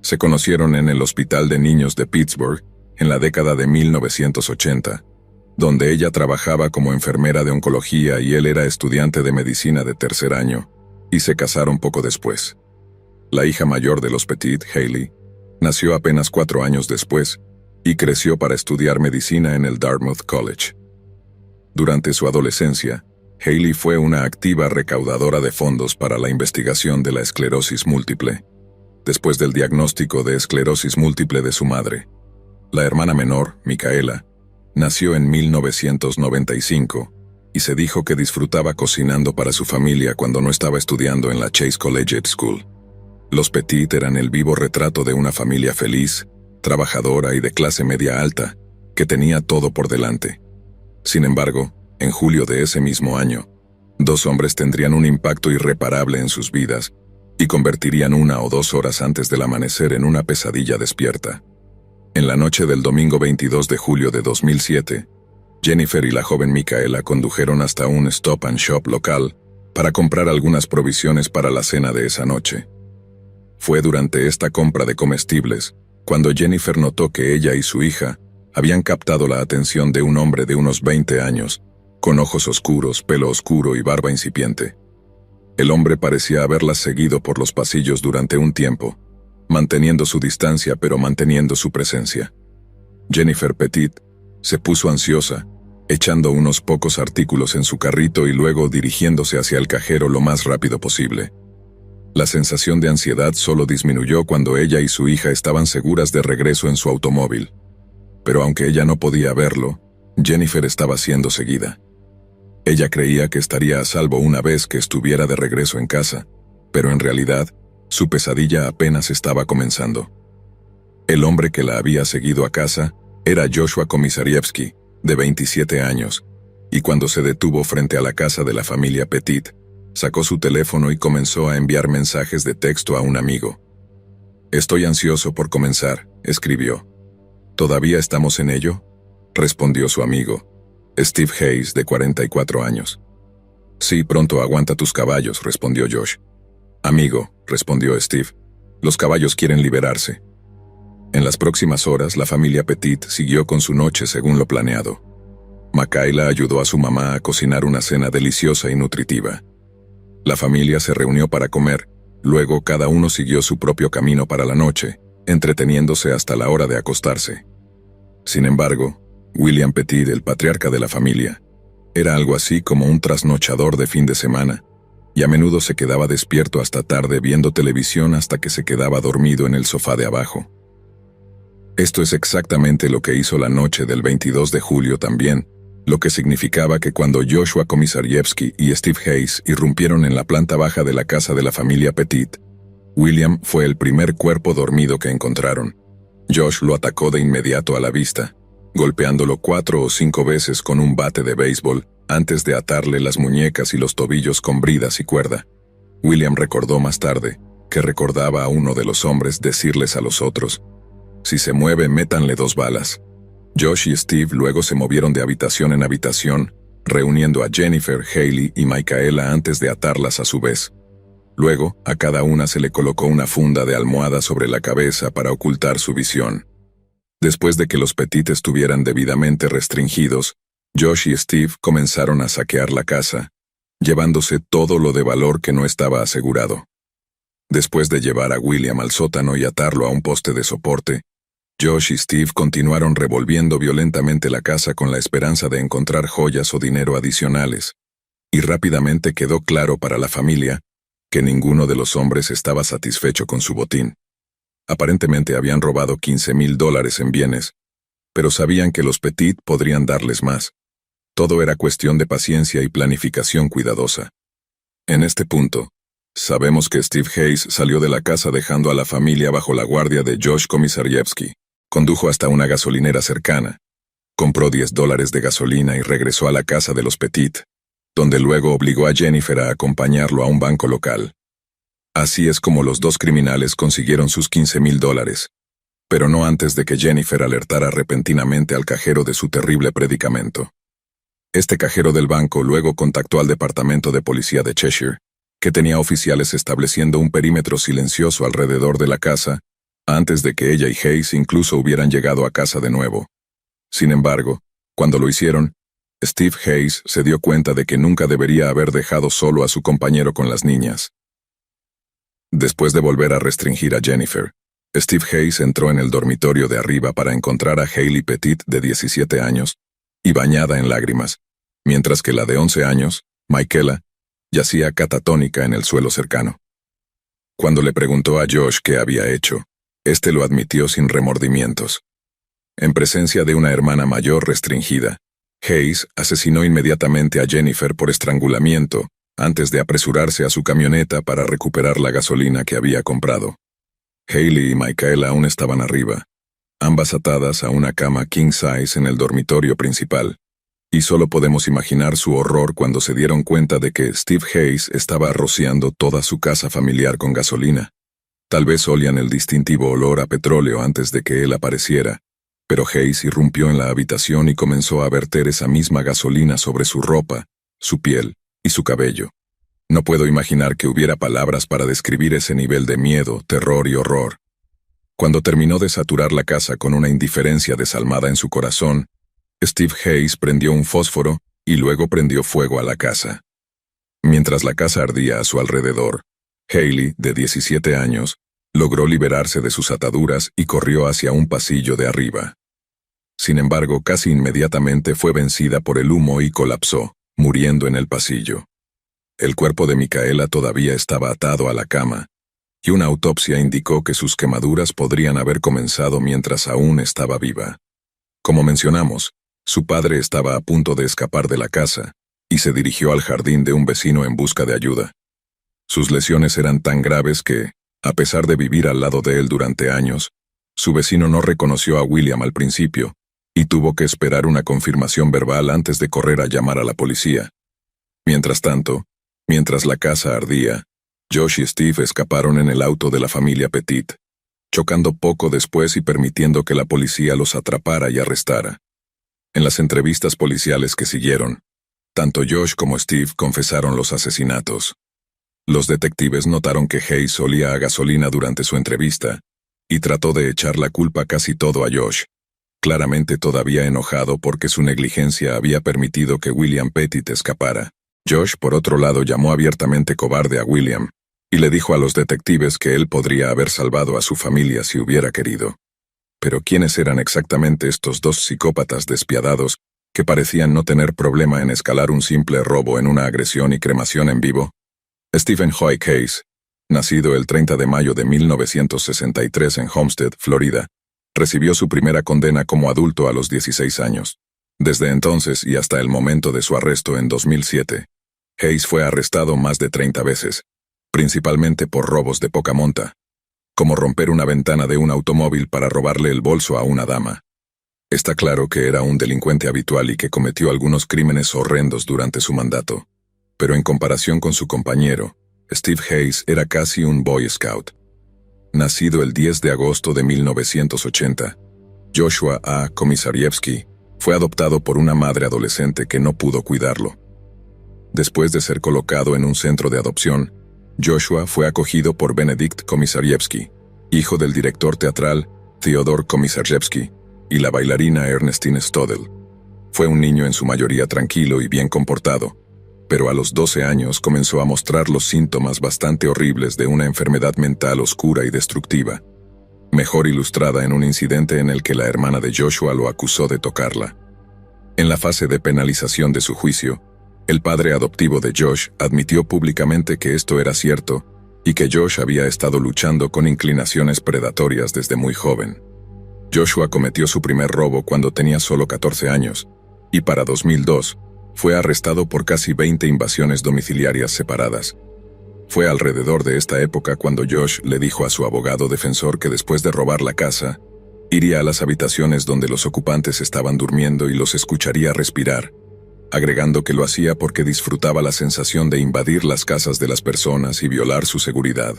Se conocieron en el Hospital de Niños de Pittsburgh en la década de 1980, donde ella trabajaba como enfermera de oncología y él era estudiante de medicina de 3er año, y se casaron poco después. La hija mayor de los Petit, Hayley, nació apenas 4 años después y creció para estudiar medicina en el Dartmouth College. Durante su adolescencia, Hayley fue una activa recaudadora de fondos para la investigación de la esclerosis múltiple, después del diagnóstico de esclerosis múltiple de su madre. La hermana menor, Micaela, nació en 1995 y se dijo que disfrutaba cocinando para su familia cuando no estaba estudiando en la Chase Collegiate School. Los Petit eran el vivo retrato de una familia feliz, trabajadora y de clase media alta, que tenía todo por delante. Sin embargo, en julio de ese mismo año, 2 hombres tendrían un impacto irreparable en sus vidas y convertirían 1 o 2 horas antes del amanecer en una pesadilla despierta. En la noche del domingo 22 de julio de 2007, Jennifer y la joven Micaela condujeron hasta un Stop and Shop local para comprar algunas provisiones para la cena de esa noche. Fue durante esta compra de comestibles cuando Jennifer notó que ella y su hija habían captado la atención de un hombre de unos 20 años, con ojos oscuros, pelo oscuro y barba incipiente. El hombre parecía haberlas seguido por los pasillos durante un tiempo, manteniendo su distancia pero manteniendo su presencia. Jennifer Petit se puso ansiosa, echando unos pocos artículos en su carrito y luego dirigiéndose hacia el cajero lo más rápido posible. La sensación de ansiedad solo disminuyó cuando ella y su hija estaban seguras de regreso en su automóvil. Pero aunque ella no podía verlo, Jennifer estaba siendo seguida. Ella creía que estaría a salvo una vez que estuviera de regreso en casa, pero en realidad, su pesadilla apenas estaba comenzando. El hombre que la había seguido a casa era Joshua Komisarievsky, de 27 años, y cuando se detuvo frente a la casa de la familia Petit, sacó su teléfono y comenzó a enviar mensajes de texto a un amigo. «Estoy ansioso por comenzar», escribió. «¿Todavía estamos en ello?», respondió su amigo, Steve Hayes, de 44 años. «Sí, pronto, aguanta tus caballos», respondió Josh. «Amigo», respondió Steve, «los caballos quieren liberarse». En las próximas horas, la familia Petit siguió con su noche según lo planeado. Makayla ayudó a su mamá a cocinar una cena deliciosa y nutritiva. La familia se reunió para comer, luego cada uno siguió su propio camino para la noche, entreteniéndose hasta la hora de acostarse. Sin embargo, William Petit, el patriarca de la familia, era algo así como un trasnochador de fin de semana, y a menudo se quedaba despierto hasta tarde viendo televisión hasta que se quedaba dormido en el sofá de abajo. Esto es exactamente lo que hizo la noche del 22 de julio también, lo que significaba que cuando Joshua Komisarievsky y Steve Hayes irrumpieron en la planta baja de la casa de la familia Petit, William fue el primer cuerpo dormido que encontraron. Josh lo atacó de inmediato a la vista, golpeándolo 4 o 5 veces con un bate de béisbol antes de atarle las muñecas y los tobillos con bridas y cuerda. William recordó más tarde que recordaba a uno de los hombres decirles a los otros: «Si se mueve, métanle 2 balas». Josh y Steve luego se movieron de habitación en habitación, reuniendo a Jennifer, Hailey y Micaela antes de atarlas a su vez. Luego, a cada una se le colocó una funda de almohada sobre la cabeza para ocultar su visión. Después de que los Petit estuvieran debidamente restringidos, Josh y Steve comenzaron a saquear la casa, llevándose todo lo de valor que no estaba asegurado. Después de llevar a William al sótano y atarlo a un poste de soporte, Josh y Steve continuaron revolviendo violentamente la casa con la esperanza de encontrar joyas o dinero adicionales, y rápidamente quedó claro para la familia que ninguno de los hombres estaba satisfecho con su botín. Aparentemente habían robado $15,000 en bienes, pero sabían que los Petit podrían darles más. Todo era cuestión de paciencia y planificación cuidadosa. En este punto, sabemos que Steve Hayes salió de la casa dejando a la familia bajo la guardia de Josh Komisarievsky. Condujo hasta una gasolinera cercana, compró $10 de gasolina y regresó a la casa de los Petit, donde luego obligó a Jennifer a acompañarlo a un banco local. Así es como los 2 criminales consiguieron sus $15,000, pero no antes de que Jennifer alertara repentinamente al cajero de su terrible predicamento. Este cajero del banco luego contactó al departamento de policía de Cheshire, que tenía oficiales estableciendo un perímetro silencioso alrededor de la casa, antes de que ella y Hayes incluso hubieran llegado a casa de nuevo. Sin embargo, cuando lo hicieron, Steve Hayes se dio cuenta de que nunca debería haber dejado solo a su compañero con las niñas. Después de volver a restringir a Jennifer, Steve Hayes entró en el dormitorio de arriba para encontrar a Hailey Petit, de 17 años, y bañada en lágrimas, mientras que la de 11 años, Micaela, yacía catatónica en el suelo cercano. Cuando le preguntó a Josh qué había hecho, este lo admitió sin remordimientos. En presencia de una hermana mayor restringida, Hayes asesinó inmediatamente a Jennifer por estrangulamiento antes de apresurarse a su camioneta para recuperar la gasolina que había comprado. Hailey y Micaela aún estaban arriba, ambas atadas a una cama king size en el dormitorio principal, y solo podemos imaginar su horror cuando se dieron cuenta de que Steve Hayes estaba rociando toda su casa familiar con gasolina. Tal vez olían el distintivo olor a petróleo antes de que él apareciera, pero Hayes irrumpió en la habitación y comenzó a verter esa misma gasolina sobre su ropa, su piel y su cabello. No puedo imaginar que hubiera palabras para describir ese nivel de miedo, terror y horror. Cuando terminó de saturar la casa con una indiferencia desalmada en su corazón, Steve Hayes prendió un fósforo y luego prendió fuego a la casa. Mientras la casa ardía a su alrededor, Hailey, de 17 años, logró liberarse de sus ataduras y corrió hacia un pasillo de arriba. Sin embargo, casi inmediatamente fue vencida por el humo y colapsó, muriendo en el pasillo. El cuerpo de Micaela todavía estaba atado a la cama, y una autopsia indicó que sus quemaduras podrían haber comenzado mientras aún estaba viva. Como mencionamos, su padre estaba a punto de escapar de la casa, y se dirigió al jardín de un vecino en busca de ayuda. Sus lesiones eran tan graves que, a pesar de vivir al lado de él durante años, su vecino no reconoció a William al principio, y tuvo que esperar una confirmación verbal antes de correr a llamar a la policía. Mientras tanto, mientras la casa ardía, Josh y Steve escaparon en el auto de la familia Petit, chocando poco después y permitiendo que la policía los atrapara y arrestara. En las entrevistas policiales que siguieron, tanto Josh como Steve confesaron los asesinatos. Los detectives notaron que Hayes olía a gasolina durante su entrevista, y trató de echar la culpa casi todo a Josh, claramente todavía enojado porque su negligencia había permitido que William Petit escapara. Josh, por otro lado, llamó abiertamente cobarde a William, y le dijo a los detectives que él podría haber salvado a su familia si hubiera querido. Pero ¿quiénes eran exactamente estos dos psicópatas despiadados que parecían no tener problema en escalar un simple robo en una agresión y cremación en vivo? Stephen Hoyt Hayes, nacido el 30 de mayo de 1963 en Homestead, Florida, recibió su primera condena como adulto a los 16 años. Desde entonces y hasta el momento de su arresto en 2007, Hayes fue arrestado más de 30 veces, principalmente por robos de poca monta, como romper una ventana de un automóvil para robarle el bolso a una dama. Está claro que era un delincuente habitual y que cometió algunos crímenes horrendos durante su mandato, pero en comparación con su compañero, Steve Hayes era casi un Boy Scout. Nacido el 10 de agosto de 1980, Joshua A. Komisarjewski fue adoptado por una madre adolescente que no pudo cuidarlo. Después de ser colocado en un centro de adopción, Joshua fue acogido por Benedict Komisarjewski, hijo del director teatral Theodor Komisarjewski y la bailarina Ernestine Stodel. Fue un niño en su mayoría tranquilo y bien comportado, pero a los 12 años comenzó a mostrar los síntomas bastante horribles de una enfermedad mental oscura y destructiva, mejor ilustrada en un incidente en el que la hermana de Joshua lo acusó de tocarla. En la fase de penalización de su juicio, el padre adoptivo de Josh admitió públicamente que esto era cierto y que Josh había estado luchando con inclinaciones predatorias desde muy joven. Joshua cometió su primer robo cuando tenía solo 14 años, y para 2002, fue arrestado por casi 20 invasiones domiciliarias separadas. Fue alrededor de esta época cuando Josh le dijo a su abogado defensor que después de robar la casa, iría a las habitaciones donde los ocupantes estaban durmiendo y los escucharía respirar, agregando que lo hacía porque disfrutaba la sensación de invadir las casas de las personas y violar su seguridad.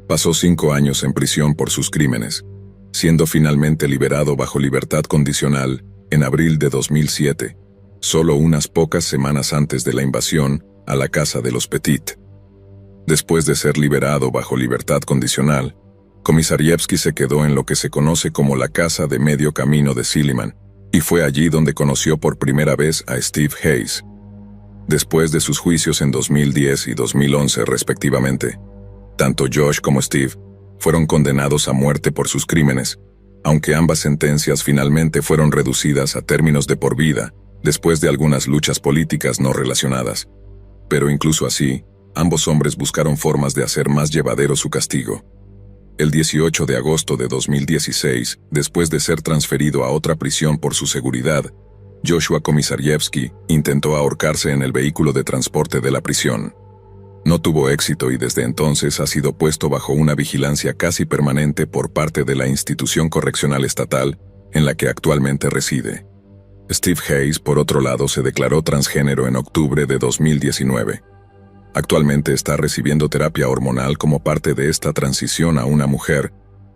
Pasó 5 años en prisión por sus crímenes, siendo finalmente liberado bajo libertad condicional en abril de 2007, solo unas pocas semanas antes de la invasión a la casa de los Petit. Después de ser liberado bajo libertad condicional, Komisarjewski se quedó en lo que se conoce como la casa de medio camino de Silliman, y fue allí donde conoció por primera vez a Steve Hayes. Después de sus juicios en 2010 y 2011 respectivamente, tanto Josh como Steve fueron condenados a muerte por sus crímenes, aunque ambas sentencias finalmente fueron reducidas a términos de por vida, después de algunas luchas políticas no relacionadas. Pero incluso así, ambos hombres buscaron formas de hacer más llevadero su castigo. El 18 de agosto de 2016, después de ser transferido a otra prisión por su seguridad, Joshua Komisarjewski intentó ahorcarse en el vehículo de transporte de la prisión. No tuvo éxito y desde entonces ha sido puesto bajo una vigilancia casi permanente por parte de la institución correccional estatal en la que actualmente reside. Steve Hayes, por otro lado, se declaró transgénero en octubre de 2019. Actualmente está recibiendo terapia hormonal como parte de esta transición a una mujer,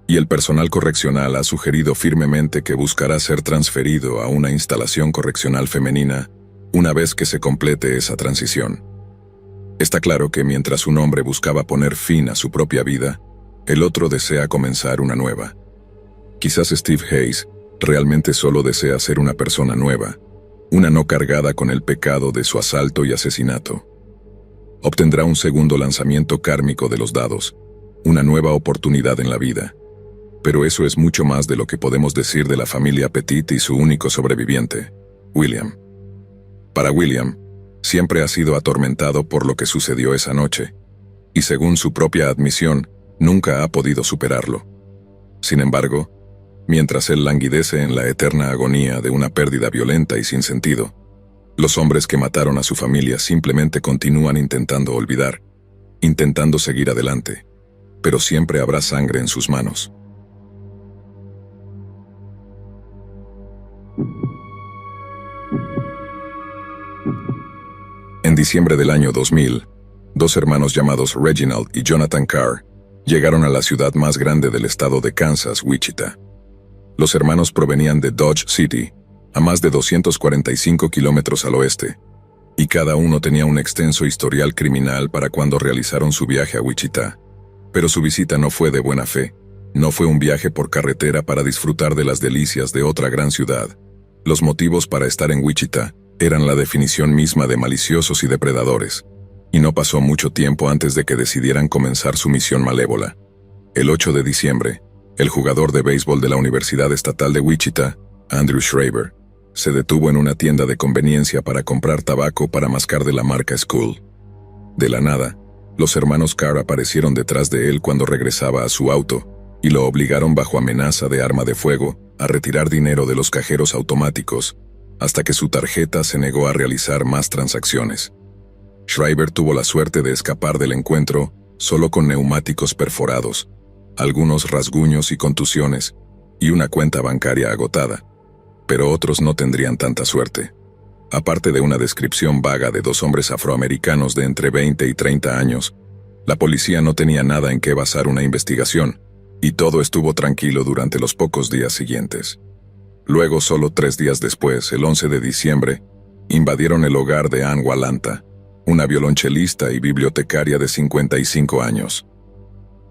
y el personal correccional ha sugerido firmemente que buscará ser transferido a una instalación correccional femenina una vez que se complete esa transición. Está claro que mientras un hombre buscaba poner fin a su propia vida, el otro desea comenzar una nueva. Quizás Steve Hayes realmente solo desea ser una persona nueva, una no cargada con el pecado de su asalto y asesinato. Obtendrá un segundo lanzamiento kármico de los dados, una nueva oportunidad en la vida. Pero eso es mucho más de lo que podemos decir de la familia Petit y su único sobreviviente, William. Para William, siempre ha sido atormentado por lo que sucedió esa noche, y según su propia admisión, nunca ha podido superarlo. Sin embargo, mientras él languidece en la eterna agonía de una pérdida violenta y sin sentido, los hombres que mataron a su familia simplemente continúan intentando olvidar, intentando seguir adelante, pero siempre habrá sangre en sus manos. En diciembre del año 2000, dos hermanos llamados Reginald y Jonathan Carr llegaron a la ciudad más grande del estado de Kansas, Wichita. Los hermanos provenían de Dodge City, a más de 245 kilómetros al oeste, y cada uno tenía un extenso historial criminal para cuando realizaron su viaje a Wichita. Pero su visita no fue de buena fe, no fue un viaje por carretera para disfrutar de las delicias de otra gran ciudad. Los motivos para estar en Wichita eran la definición misma de maliciosos y depredadores, y no pasó mucho tiempo antes de que decidieran comenzar su misión malévola. El 8 de diciembre, el jugador de béisbol de la Universidad Estatal de Wichita, Andrew Schreiber, se detuvo en una tienda de conveniencia para comprar tabaco para mascar de la marca Skool. De la nada, los hermanos Carr aparecieron detrás de él cuando regresaba a su auto, y lo obligaron bajo amenaza de arma de fuego a retirar dinero de los cajeros automáticos, hasta que su tarjeta se negó a realizar más transacciones. Schreiber tuvo la suerte de escapar del encuentro solo con neumáticos perforados, algunos rasguños y contusiones, y una cuenta bancaria agotada. Pero otros no tendrían tanta suerte. Aparte de una descripción vaga de dos hombres afroamericanos de entre 20 y 30 años, la policía no tenía nada en qué basar una investigación, y todo estuvo tranquilo durante los pocos días siguientes. Luego, solo 3 días después, el 11 de diciembre, invadieron el hogar de Ann Walanta, una violonchelista y bibliotecaria de 55 años.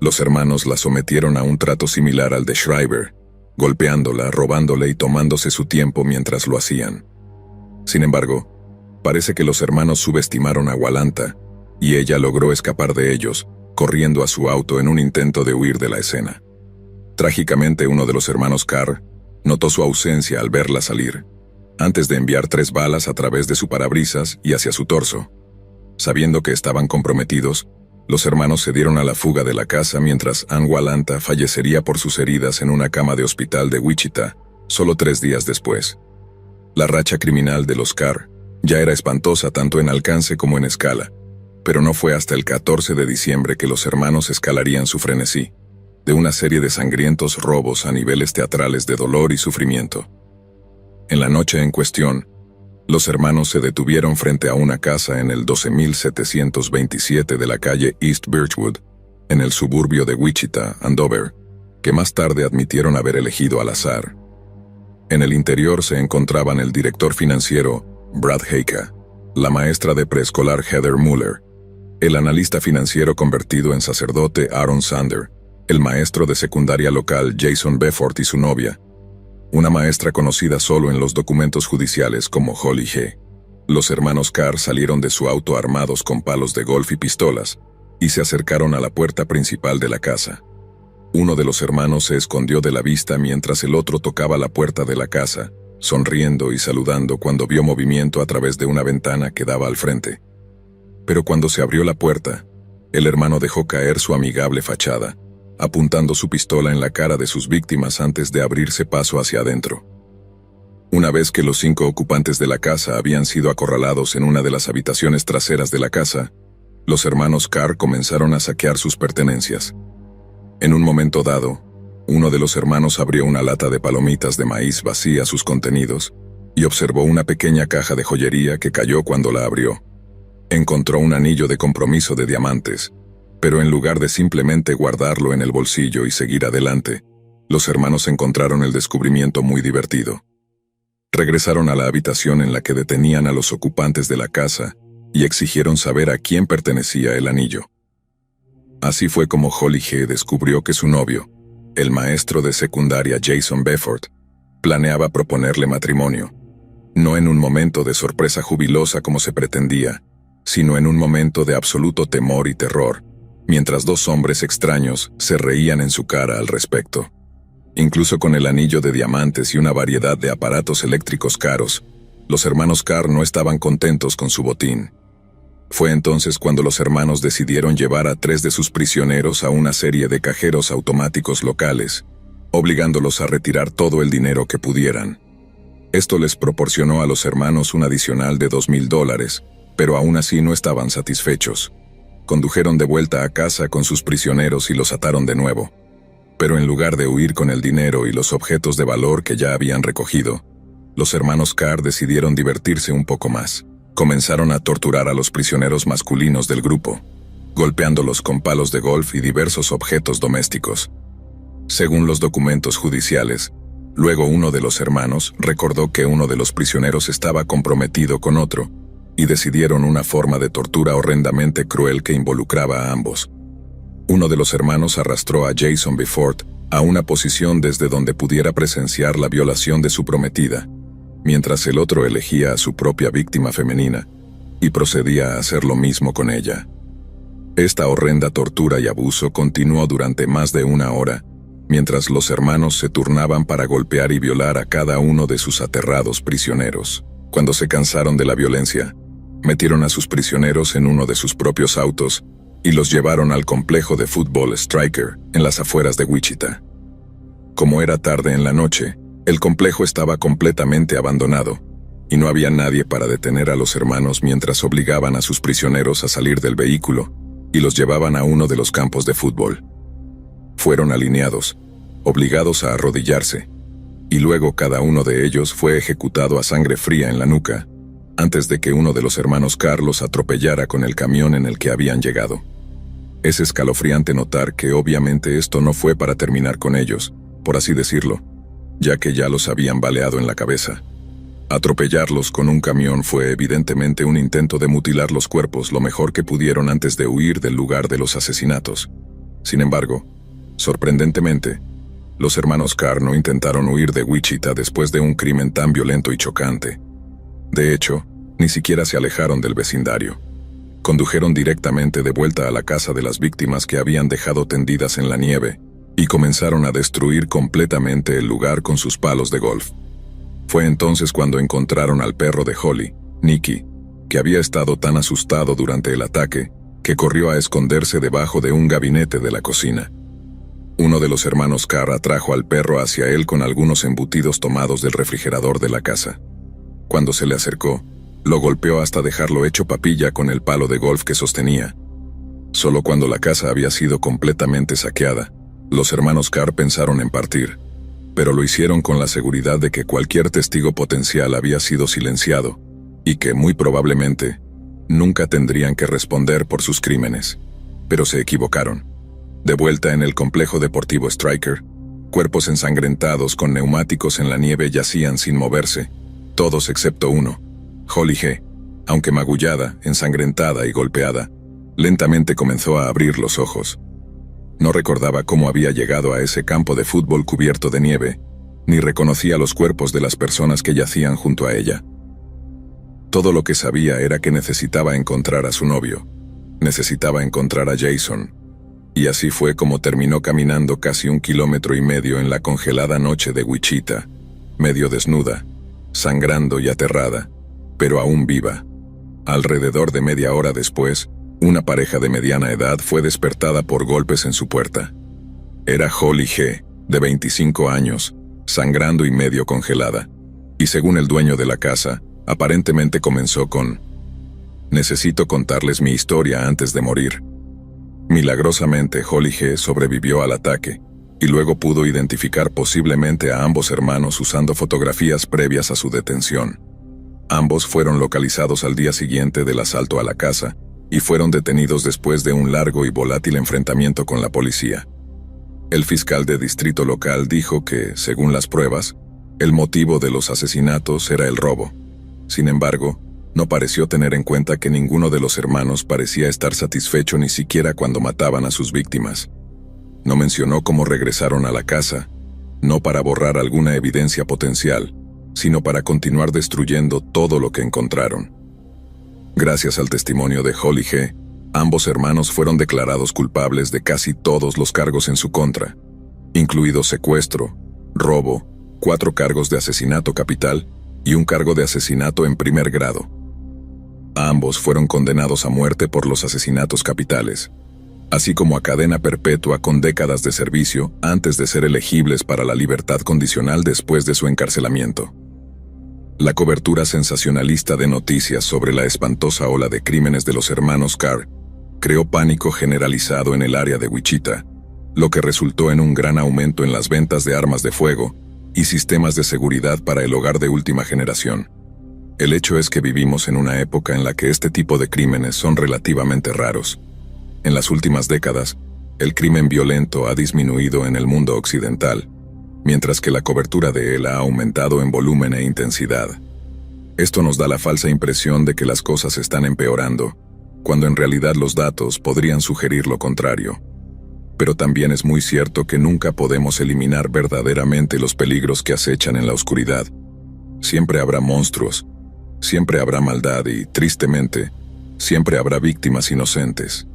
Los hermanos la sometieron a un trato similar al de Schreiber, golpeándola, robándole y tomándose su tiempo mientras lo hacían. Sin embargo, parece que los hermanos subestimaron a Walanta, y ella logró escapar de ellos, corriendo a su auto en un intento de huir de la escena. Trágicamente, uno de los hermanos Carr notó su ausencia al verla salir, antes de enviar 3 balas a través de su parabrisas y hacia su torso. Sabiendo que estaban comprometidos, los hermanos se dieron a la fuga de la casa mientras Ann Walanta fallecería por sus heridas en una cama de hospital de Wichita, solo 3 días después. La racha criminal de los Carr ya era espantosa tanto en alcance como en escala, pero no fue hasta el 14 de diciembre que los hermanos escalarían su frenesí, de una serie de sangrientos robos a niveles teatrales de dolor y sufrimiento. En la noche en cuestión, los hermanos se detuvieron frente a una casa en el 12727 de la calle East Birchwood, en el suburbio de Wichita, Andover, que más tarde admitieron haber elegido al azar. En el interior se encontraban el director financiero, Brad Heika, la maestra de preescolar Heather Muller, el analista financiero convertido en sacerdote Aaron Sander, el maestro de secundaria local Jason Beffort y su novia, una maestra conocida solo en los documentos judiciales como Holly G. Los hermanos Carr salieron de su auto armados con palos de golf y pistolas, y se acercaron a la puerta principal de la casa. Uno de los hermanos se escondió de la vista mientras el otro tocaba la puerta de la casa, sonriendo y saludando cuando vio movimiento a través de una ventana que daba al frente. Pero cuando se abrió la puerta, el hermano dejó caer su amigable fachada, apuntando su pistola en la cara de sus víctimas antes de abrirse paso hacia adentro. Una vez que los 5 ocupantes de la casa habían sido acorralados en una de las habitaciones traseras de la casa, los hermanos Carr comenzaron a saquear sus pertenencias. En un momento dado, uno de los hermanos abrió una lata de palomitas de maíz vacía sus contenidos y observó una pequeña caja de joyería que cayó cuando la abrió. Encontró un anillo de compromiso de diamantes, pero en lugar de simplemente guardarlo en el bolsillo y seguir adelante, los hermanos encontraron el descubrimiento muy divertido. Regresaron a la habitación en la que detenían a los ocupantes de la casa y exigieron saber a quién pertenecía el anillo. Así fue como Holly G. descubrió que su novio, el maestro de secundaria Jason Befford, planeaba proponerle matrimonio, no en un momento de sorpresa jubilosa como se pretendía, sino en un momento de absoluto temor y terror, mientras dos hombres extraños se reían en su cara al respecto. Incluso con el anillo de diamantes y una variedad de aparatos eléctricos caros, los hermanos Carr no estaban contentos con su botín. Fue entonces cuando los hermanos decidieron llevar a 3 de sus prisioneros a una serie de cajeros automáticos locales, obligándolos a retirar todo el dinero que pudieran. Esto les proporcionó a los hermanos un adicional de $2,000, pero aún así no estaban satisfechos. Condujeron de vuelta a casa con sus prisioneros y los ataron de nuevo. Pero en lugar de huir con el dinero y los objetos de valor que ya habían recogido, los hermanos Carr decidieron divertirse un poco más. Comenzaron a torturar a los prisioneros masculinos del grupo, golpeándolos con palos de golf y diversos objetos domésticos. Según los documentos judiciales, luego uno de los hermanos recordó que uno de los prisioneros estaba comprometido con otro, y decidieron una forma de tortura horrendamente cruel que involucraba a ambos. Uno de los hermanos arrastró a Jason Befford a una posición desde donde pudiera presenciar la violación de su prometida, mientras el otro elegía a su propia víctima femenina y procedía a hacer lo mismo con ella. Esta horrenda tortura y abuso continuó durante más de 1 hora, mientras los hermanos se turnaban para golpear y violar a cada uno de sus aterrados prisioneros. Cuando se cansaron de la violencia, metieron a sus prisioneros en uno de sus propios autos y los llevaron al complejo de fútbol Stryker en las afueras de Wichita. Como era tarde en la noche, el complejo estaba completamente abandonado, y no había nadie para detener a los hermanos mientras obligaban a sus prisioneros a salir del vehículo y los llevaban a uno de los campos de fútbol. Fueron alineados, obligados a arrodillarse, y luego cada uno de ellos fue ejecutado a sangre fría en la nuca, antes de que uno de los hermanos Carr los atropellara con el camión en el que habían llegado. Es escalofriante notar que obviamente esto no fue para terminar con ellos, por así decirlo, ya que ya los habían baleado en la cabeza. Atropellarlos con un camión fue evidentemente un intento de mutilar los cuerpos lo mejor que pudieron antes de huir del lugar de los asesinatos. Sin embargo, sorprendentemente, los hermanos Carr no intentaron huir de Wichita después de un crimen tan violento y chocante. De hecho, ni siquiera se alejaron del vecindario. Condujeron directamente de vuelta a la casa de las víctimas que habían dejado tendidas en la nieve, y comenzaron a destruir completamente el lugar con sus palos de golf. Fue entonces cuando encontraron al perro de Holly, Nicky, que había estado tan asustado durante el ataque, que corrió a esconderse debajo de un gabinete de la cocina. Uno de los hermanos Carr atrajo al perro hacia él con algunos embutidos tomados del refrigerador de la casa. Cuando se le acercó, lo golpeó hasta dejarlo hecho papilla con el palo de golf que sostenía. Solo cuando la casa había sido completamente saqueada, los hermanos Carr pensaron en partir, pero lo hicieron con la seguridad de que cualquier testigo potencial había sido silenciado, y que, muy probablemente, nunca tendrían que responder por sus crímenes. Pero se equivocaron. De vuelta en el complejo deportivo Stryker, cuerpos ensangrentados con neumáticos en la nieve yacían sin moverse, todos excepto uno, Holly G., aunque magullada, ensangrentada y golpeada, lentamente comenzó a abrir los ojos. No recordaba cómo había llegado a ese campo de fútbol cubierto de nieve, ni reconocía los cuerpos de las personas que yacían junto a ella. Todo lo que sabía era que necesitaba encontrar a su novio, necesitaba encontrar a Jason, y así fue como terminó caminando casi 1,5 kilómetros en la congelada noche de Wichita, medio desnuda, sangrando y aterrada, pero aún viva. Alrededor de media hora después, una pareja de mediana edad fue despertada por golpes en su puerta. Era Holly G., de 25 años, sangrando y medio congelada, y según el dueño de la casa, aparentemente comenzó con: «Necesito contarles mi historia antes de morir». Milagrosamente, Holly G. sobrevivió al ataque, y luego pudo identificar posiblemente a ambos hermanos usando fotografías previas a su detención. Ambos fueron localizados al día siguiente del asalto a la casa, y fueron detenidos después de un largo y volátil enfrentamiento con la policía. El fiscal de distrito local dijo que, según las pruebas, el motivo de los asesinatos era el robo. Sin embargo, No pareció tener en cuenta que ninguno de los hermanos parecía estar satisfecho ni siquiera cuando mataban a sus víctimas. No mencionó cómo regresaron a la casa, no para borrar alguna evidencia potencial, sino para continuar destruyendo todo lo que encontraron. Gracias al testimonio de Holly G., ambos hermanos fueron declarados culpables de casi todos los cargos en su contra, incluidos secuestro, robo, 4 cargos de asesinato capital y un cargo de asesinato en primer grado. Ambos fueron condenados a muerte por los asesinatos capitales, así como a cadena perpetua con décadas de servicio antes de ser elegibles para la libertad condicional después de su encarcelamiento. La cobertura sensacionalista de noticias sobre la espantosa ola de crímenes de los hermanos Carr creó pánico generalizado en el área de Wichita, lo que resultó en un gran aumento en las ventas de armas de fuego y sistemas de seguridad para el hogar de última generación. El hecho es que vivimos en una época en la que este tipo de crímenes son relativamente raros. En las últimas décadas, el crimen violento ha disminuido en el mundo occidental, mientras que la cobertura de él ha aumentado en volumen e intensidad. Esto nos da la falsa impresión de que las cosas están empeorando, cuando en realidad los datos podrían sugerir lo contrario. Pero también es muy cierto que nunca podemos eliminar verdaderamente los peligros que acechan en la oscuridad. Siempre habrá monstruos, siempre habrá maldad y, tristemente, siempre habrá víctimas inocentes.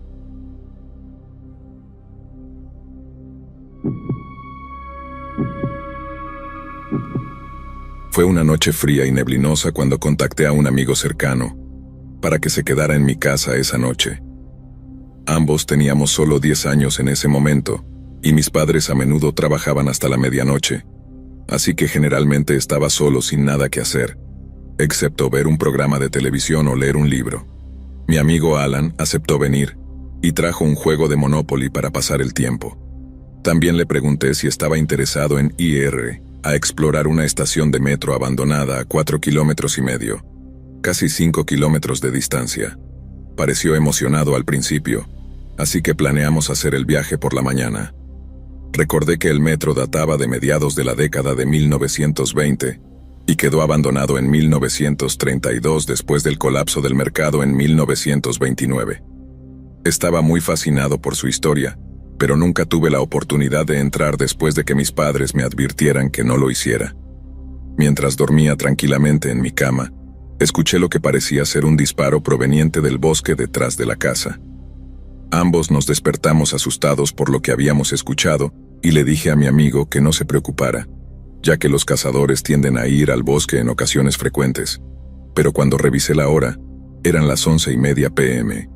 Fue una noche fría y neblinosa cuando contacté a un amigo cercano para que se quedara en mi casa esa noche. Ambos teníamos solo 10 años en ese momento, y mis padres a menudo trabajaban hasta la medianoche, así que generalmente estaba solo sin nada que hacer, excepto ver un programa de televisión o leer un libro. Mi amigo Alan aceptó venir, y trajo un juego de Monopoly para pasar el tiempo. También le pregunté si estaba interesado en ir a explorar una estación de metro abandonada a 4,5 kilómetros, casi 5 kilómetros de distancia. Pareció emocionado al principio, así que planeamos hacer el viaje por la mañana. Recordé que el metro databa de mediados de la década de 1920 y quedó abandonado en 1932 después del colapso del mercado en 1929. Estaba muy fascinado por su historia, pero nunca tuve la oportunidad de entrar después de que mis padres me advirtieran que no lo hiciera. Mientras dormía tranquilamente en mi cama, escuché lo que parecía ser un disparo proveniente del bosque detrás de la casa. Ambos nos despertamos asustados por lo que habíamos escuchado y le dije a mi amigo que no se preocupara, ya que los cazadores tienden a ir al bosque en ocasiones frecuentes. Pero cuando revisé la hora, eran las 11:30 p.m.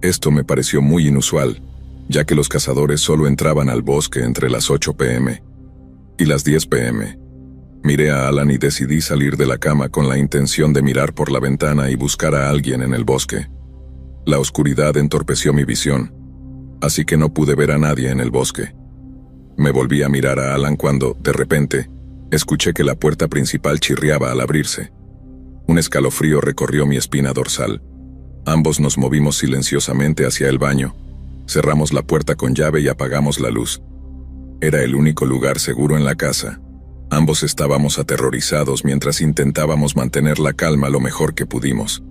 Esto me pareció muy inusual, ya que los cazadores solo entraban al bosque entre las 8 p.m. y las 10 p.m. Miré a Alan y decidí salir de la cama con la intención de mirar por la ventana y buscar a alguien en el bosque. La oscuridad entorpeció mi visión, así que no pude ver a nadie en el bosque. Me volví a mirar a Alan cuando, de repente, escuché que la puerta principal chirriaba al abrirse. Un escalofrío recorrió mi espina dorsal. Ambos nos movimos silenciosamente hacia el baño. Cerramos la puerta con llave y apagamos la luz. Era el único lugar seguro en la casa. Ambos estábamos aterrorizados mientras intentábamos mantener la calma lo mejor que pudimos.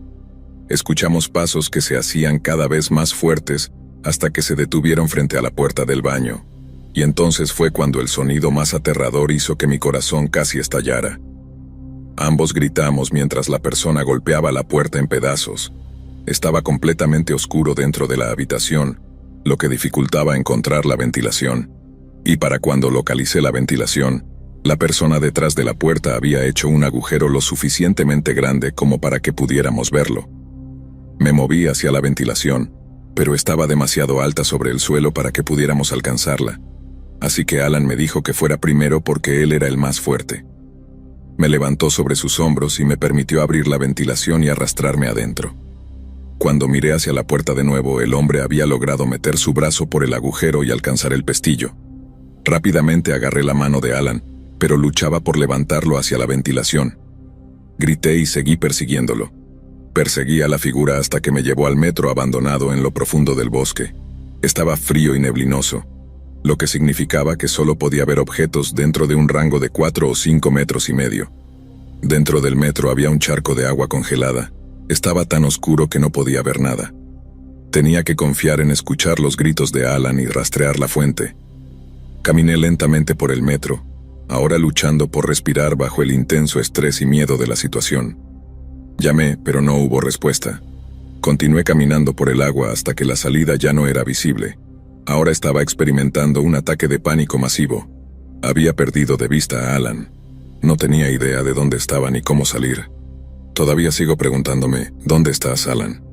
Escuchamos pasos que se hacían cada vez más fuertes hasta que se detuvieron frente a la puerta del baño. Y entonces fue cuando el sonido más aterrador hizo que mi corazón casi estallara. Ambos gritamos mientras la persona golpeaba la puerta en pedazos. Estaba completamente oscuro dentro de la habitación, lo que dificultaba encontrar la ventilación. Y para cuando localicé la ventilación, la persona detrás de la puerta había hecho un agujero lo suficientemente grande como para que pudiéramos verlo. Me moví hacia la ventilación, pero estaba demasiado alta sobre el suelo para que pudiéramos alcanzarla. Así que Alan me dijo que fuera primero porque él era el más fuerte. Me levantó sobre sus hombros y me permitió abrir la ventilación y arrastrarme adentro. Cuando miré hacia la puerta de nuevo, el hombre había logrado meter su brazo por el agujero y alcanzar el pestillo. Rápidamente agarré la mano de Alan, pero luchaba por levantarlo hacia la ventilación. Grité y seguí persiguiéndolo. Perseguí a la figura hasta que me llevó al metro abandonado en lo profundo del bosque. Estaba frío y neblinoso, lo que significaba que solo podía ver objetos dentro de un rango de 4 o 5 metros y medio. Dentro del metro había un charco de agua congelada, Estaba tan oscuro que no podía ver nada. Tenía que confiar en escuchar los gritos de Alan y rastrear la fuente. Caminé lentamente por el metro, ahora luchando por respirar bajo el intenso estrés y miedo de la situación. Llamé, pero no hubo respuesta. Continué caminando por el agua hasta que la salida ya no era visible. Ahora estaba experimentando un ataque de pánico masivo. Había perdido de vista a Alan. No tenía idea de dónde estaba ni cómo salir. Todavía sigo preguntándome, ¿dónde estás, Alan?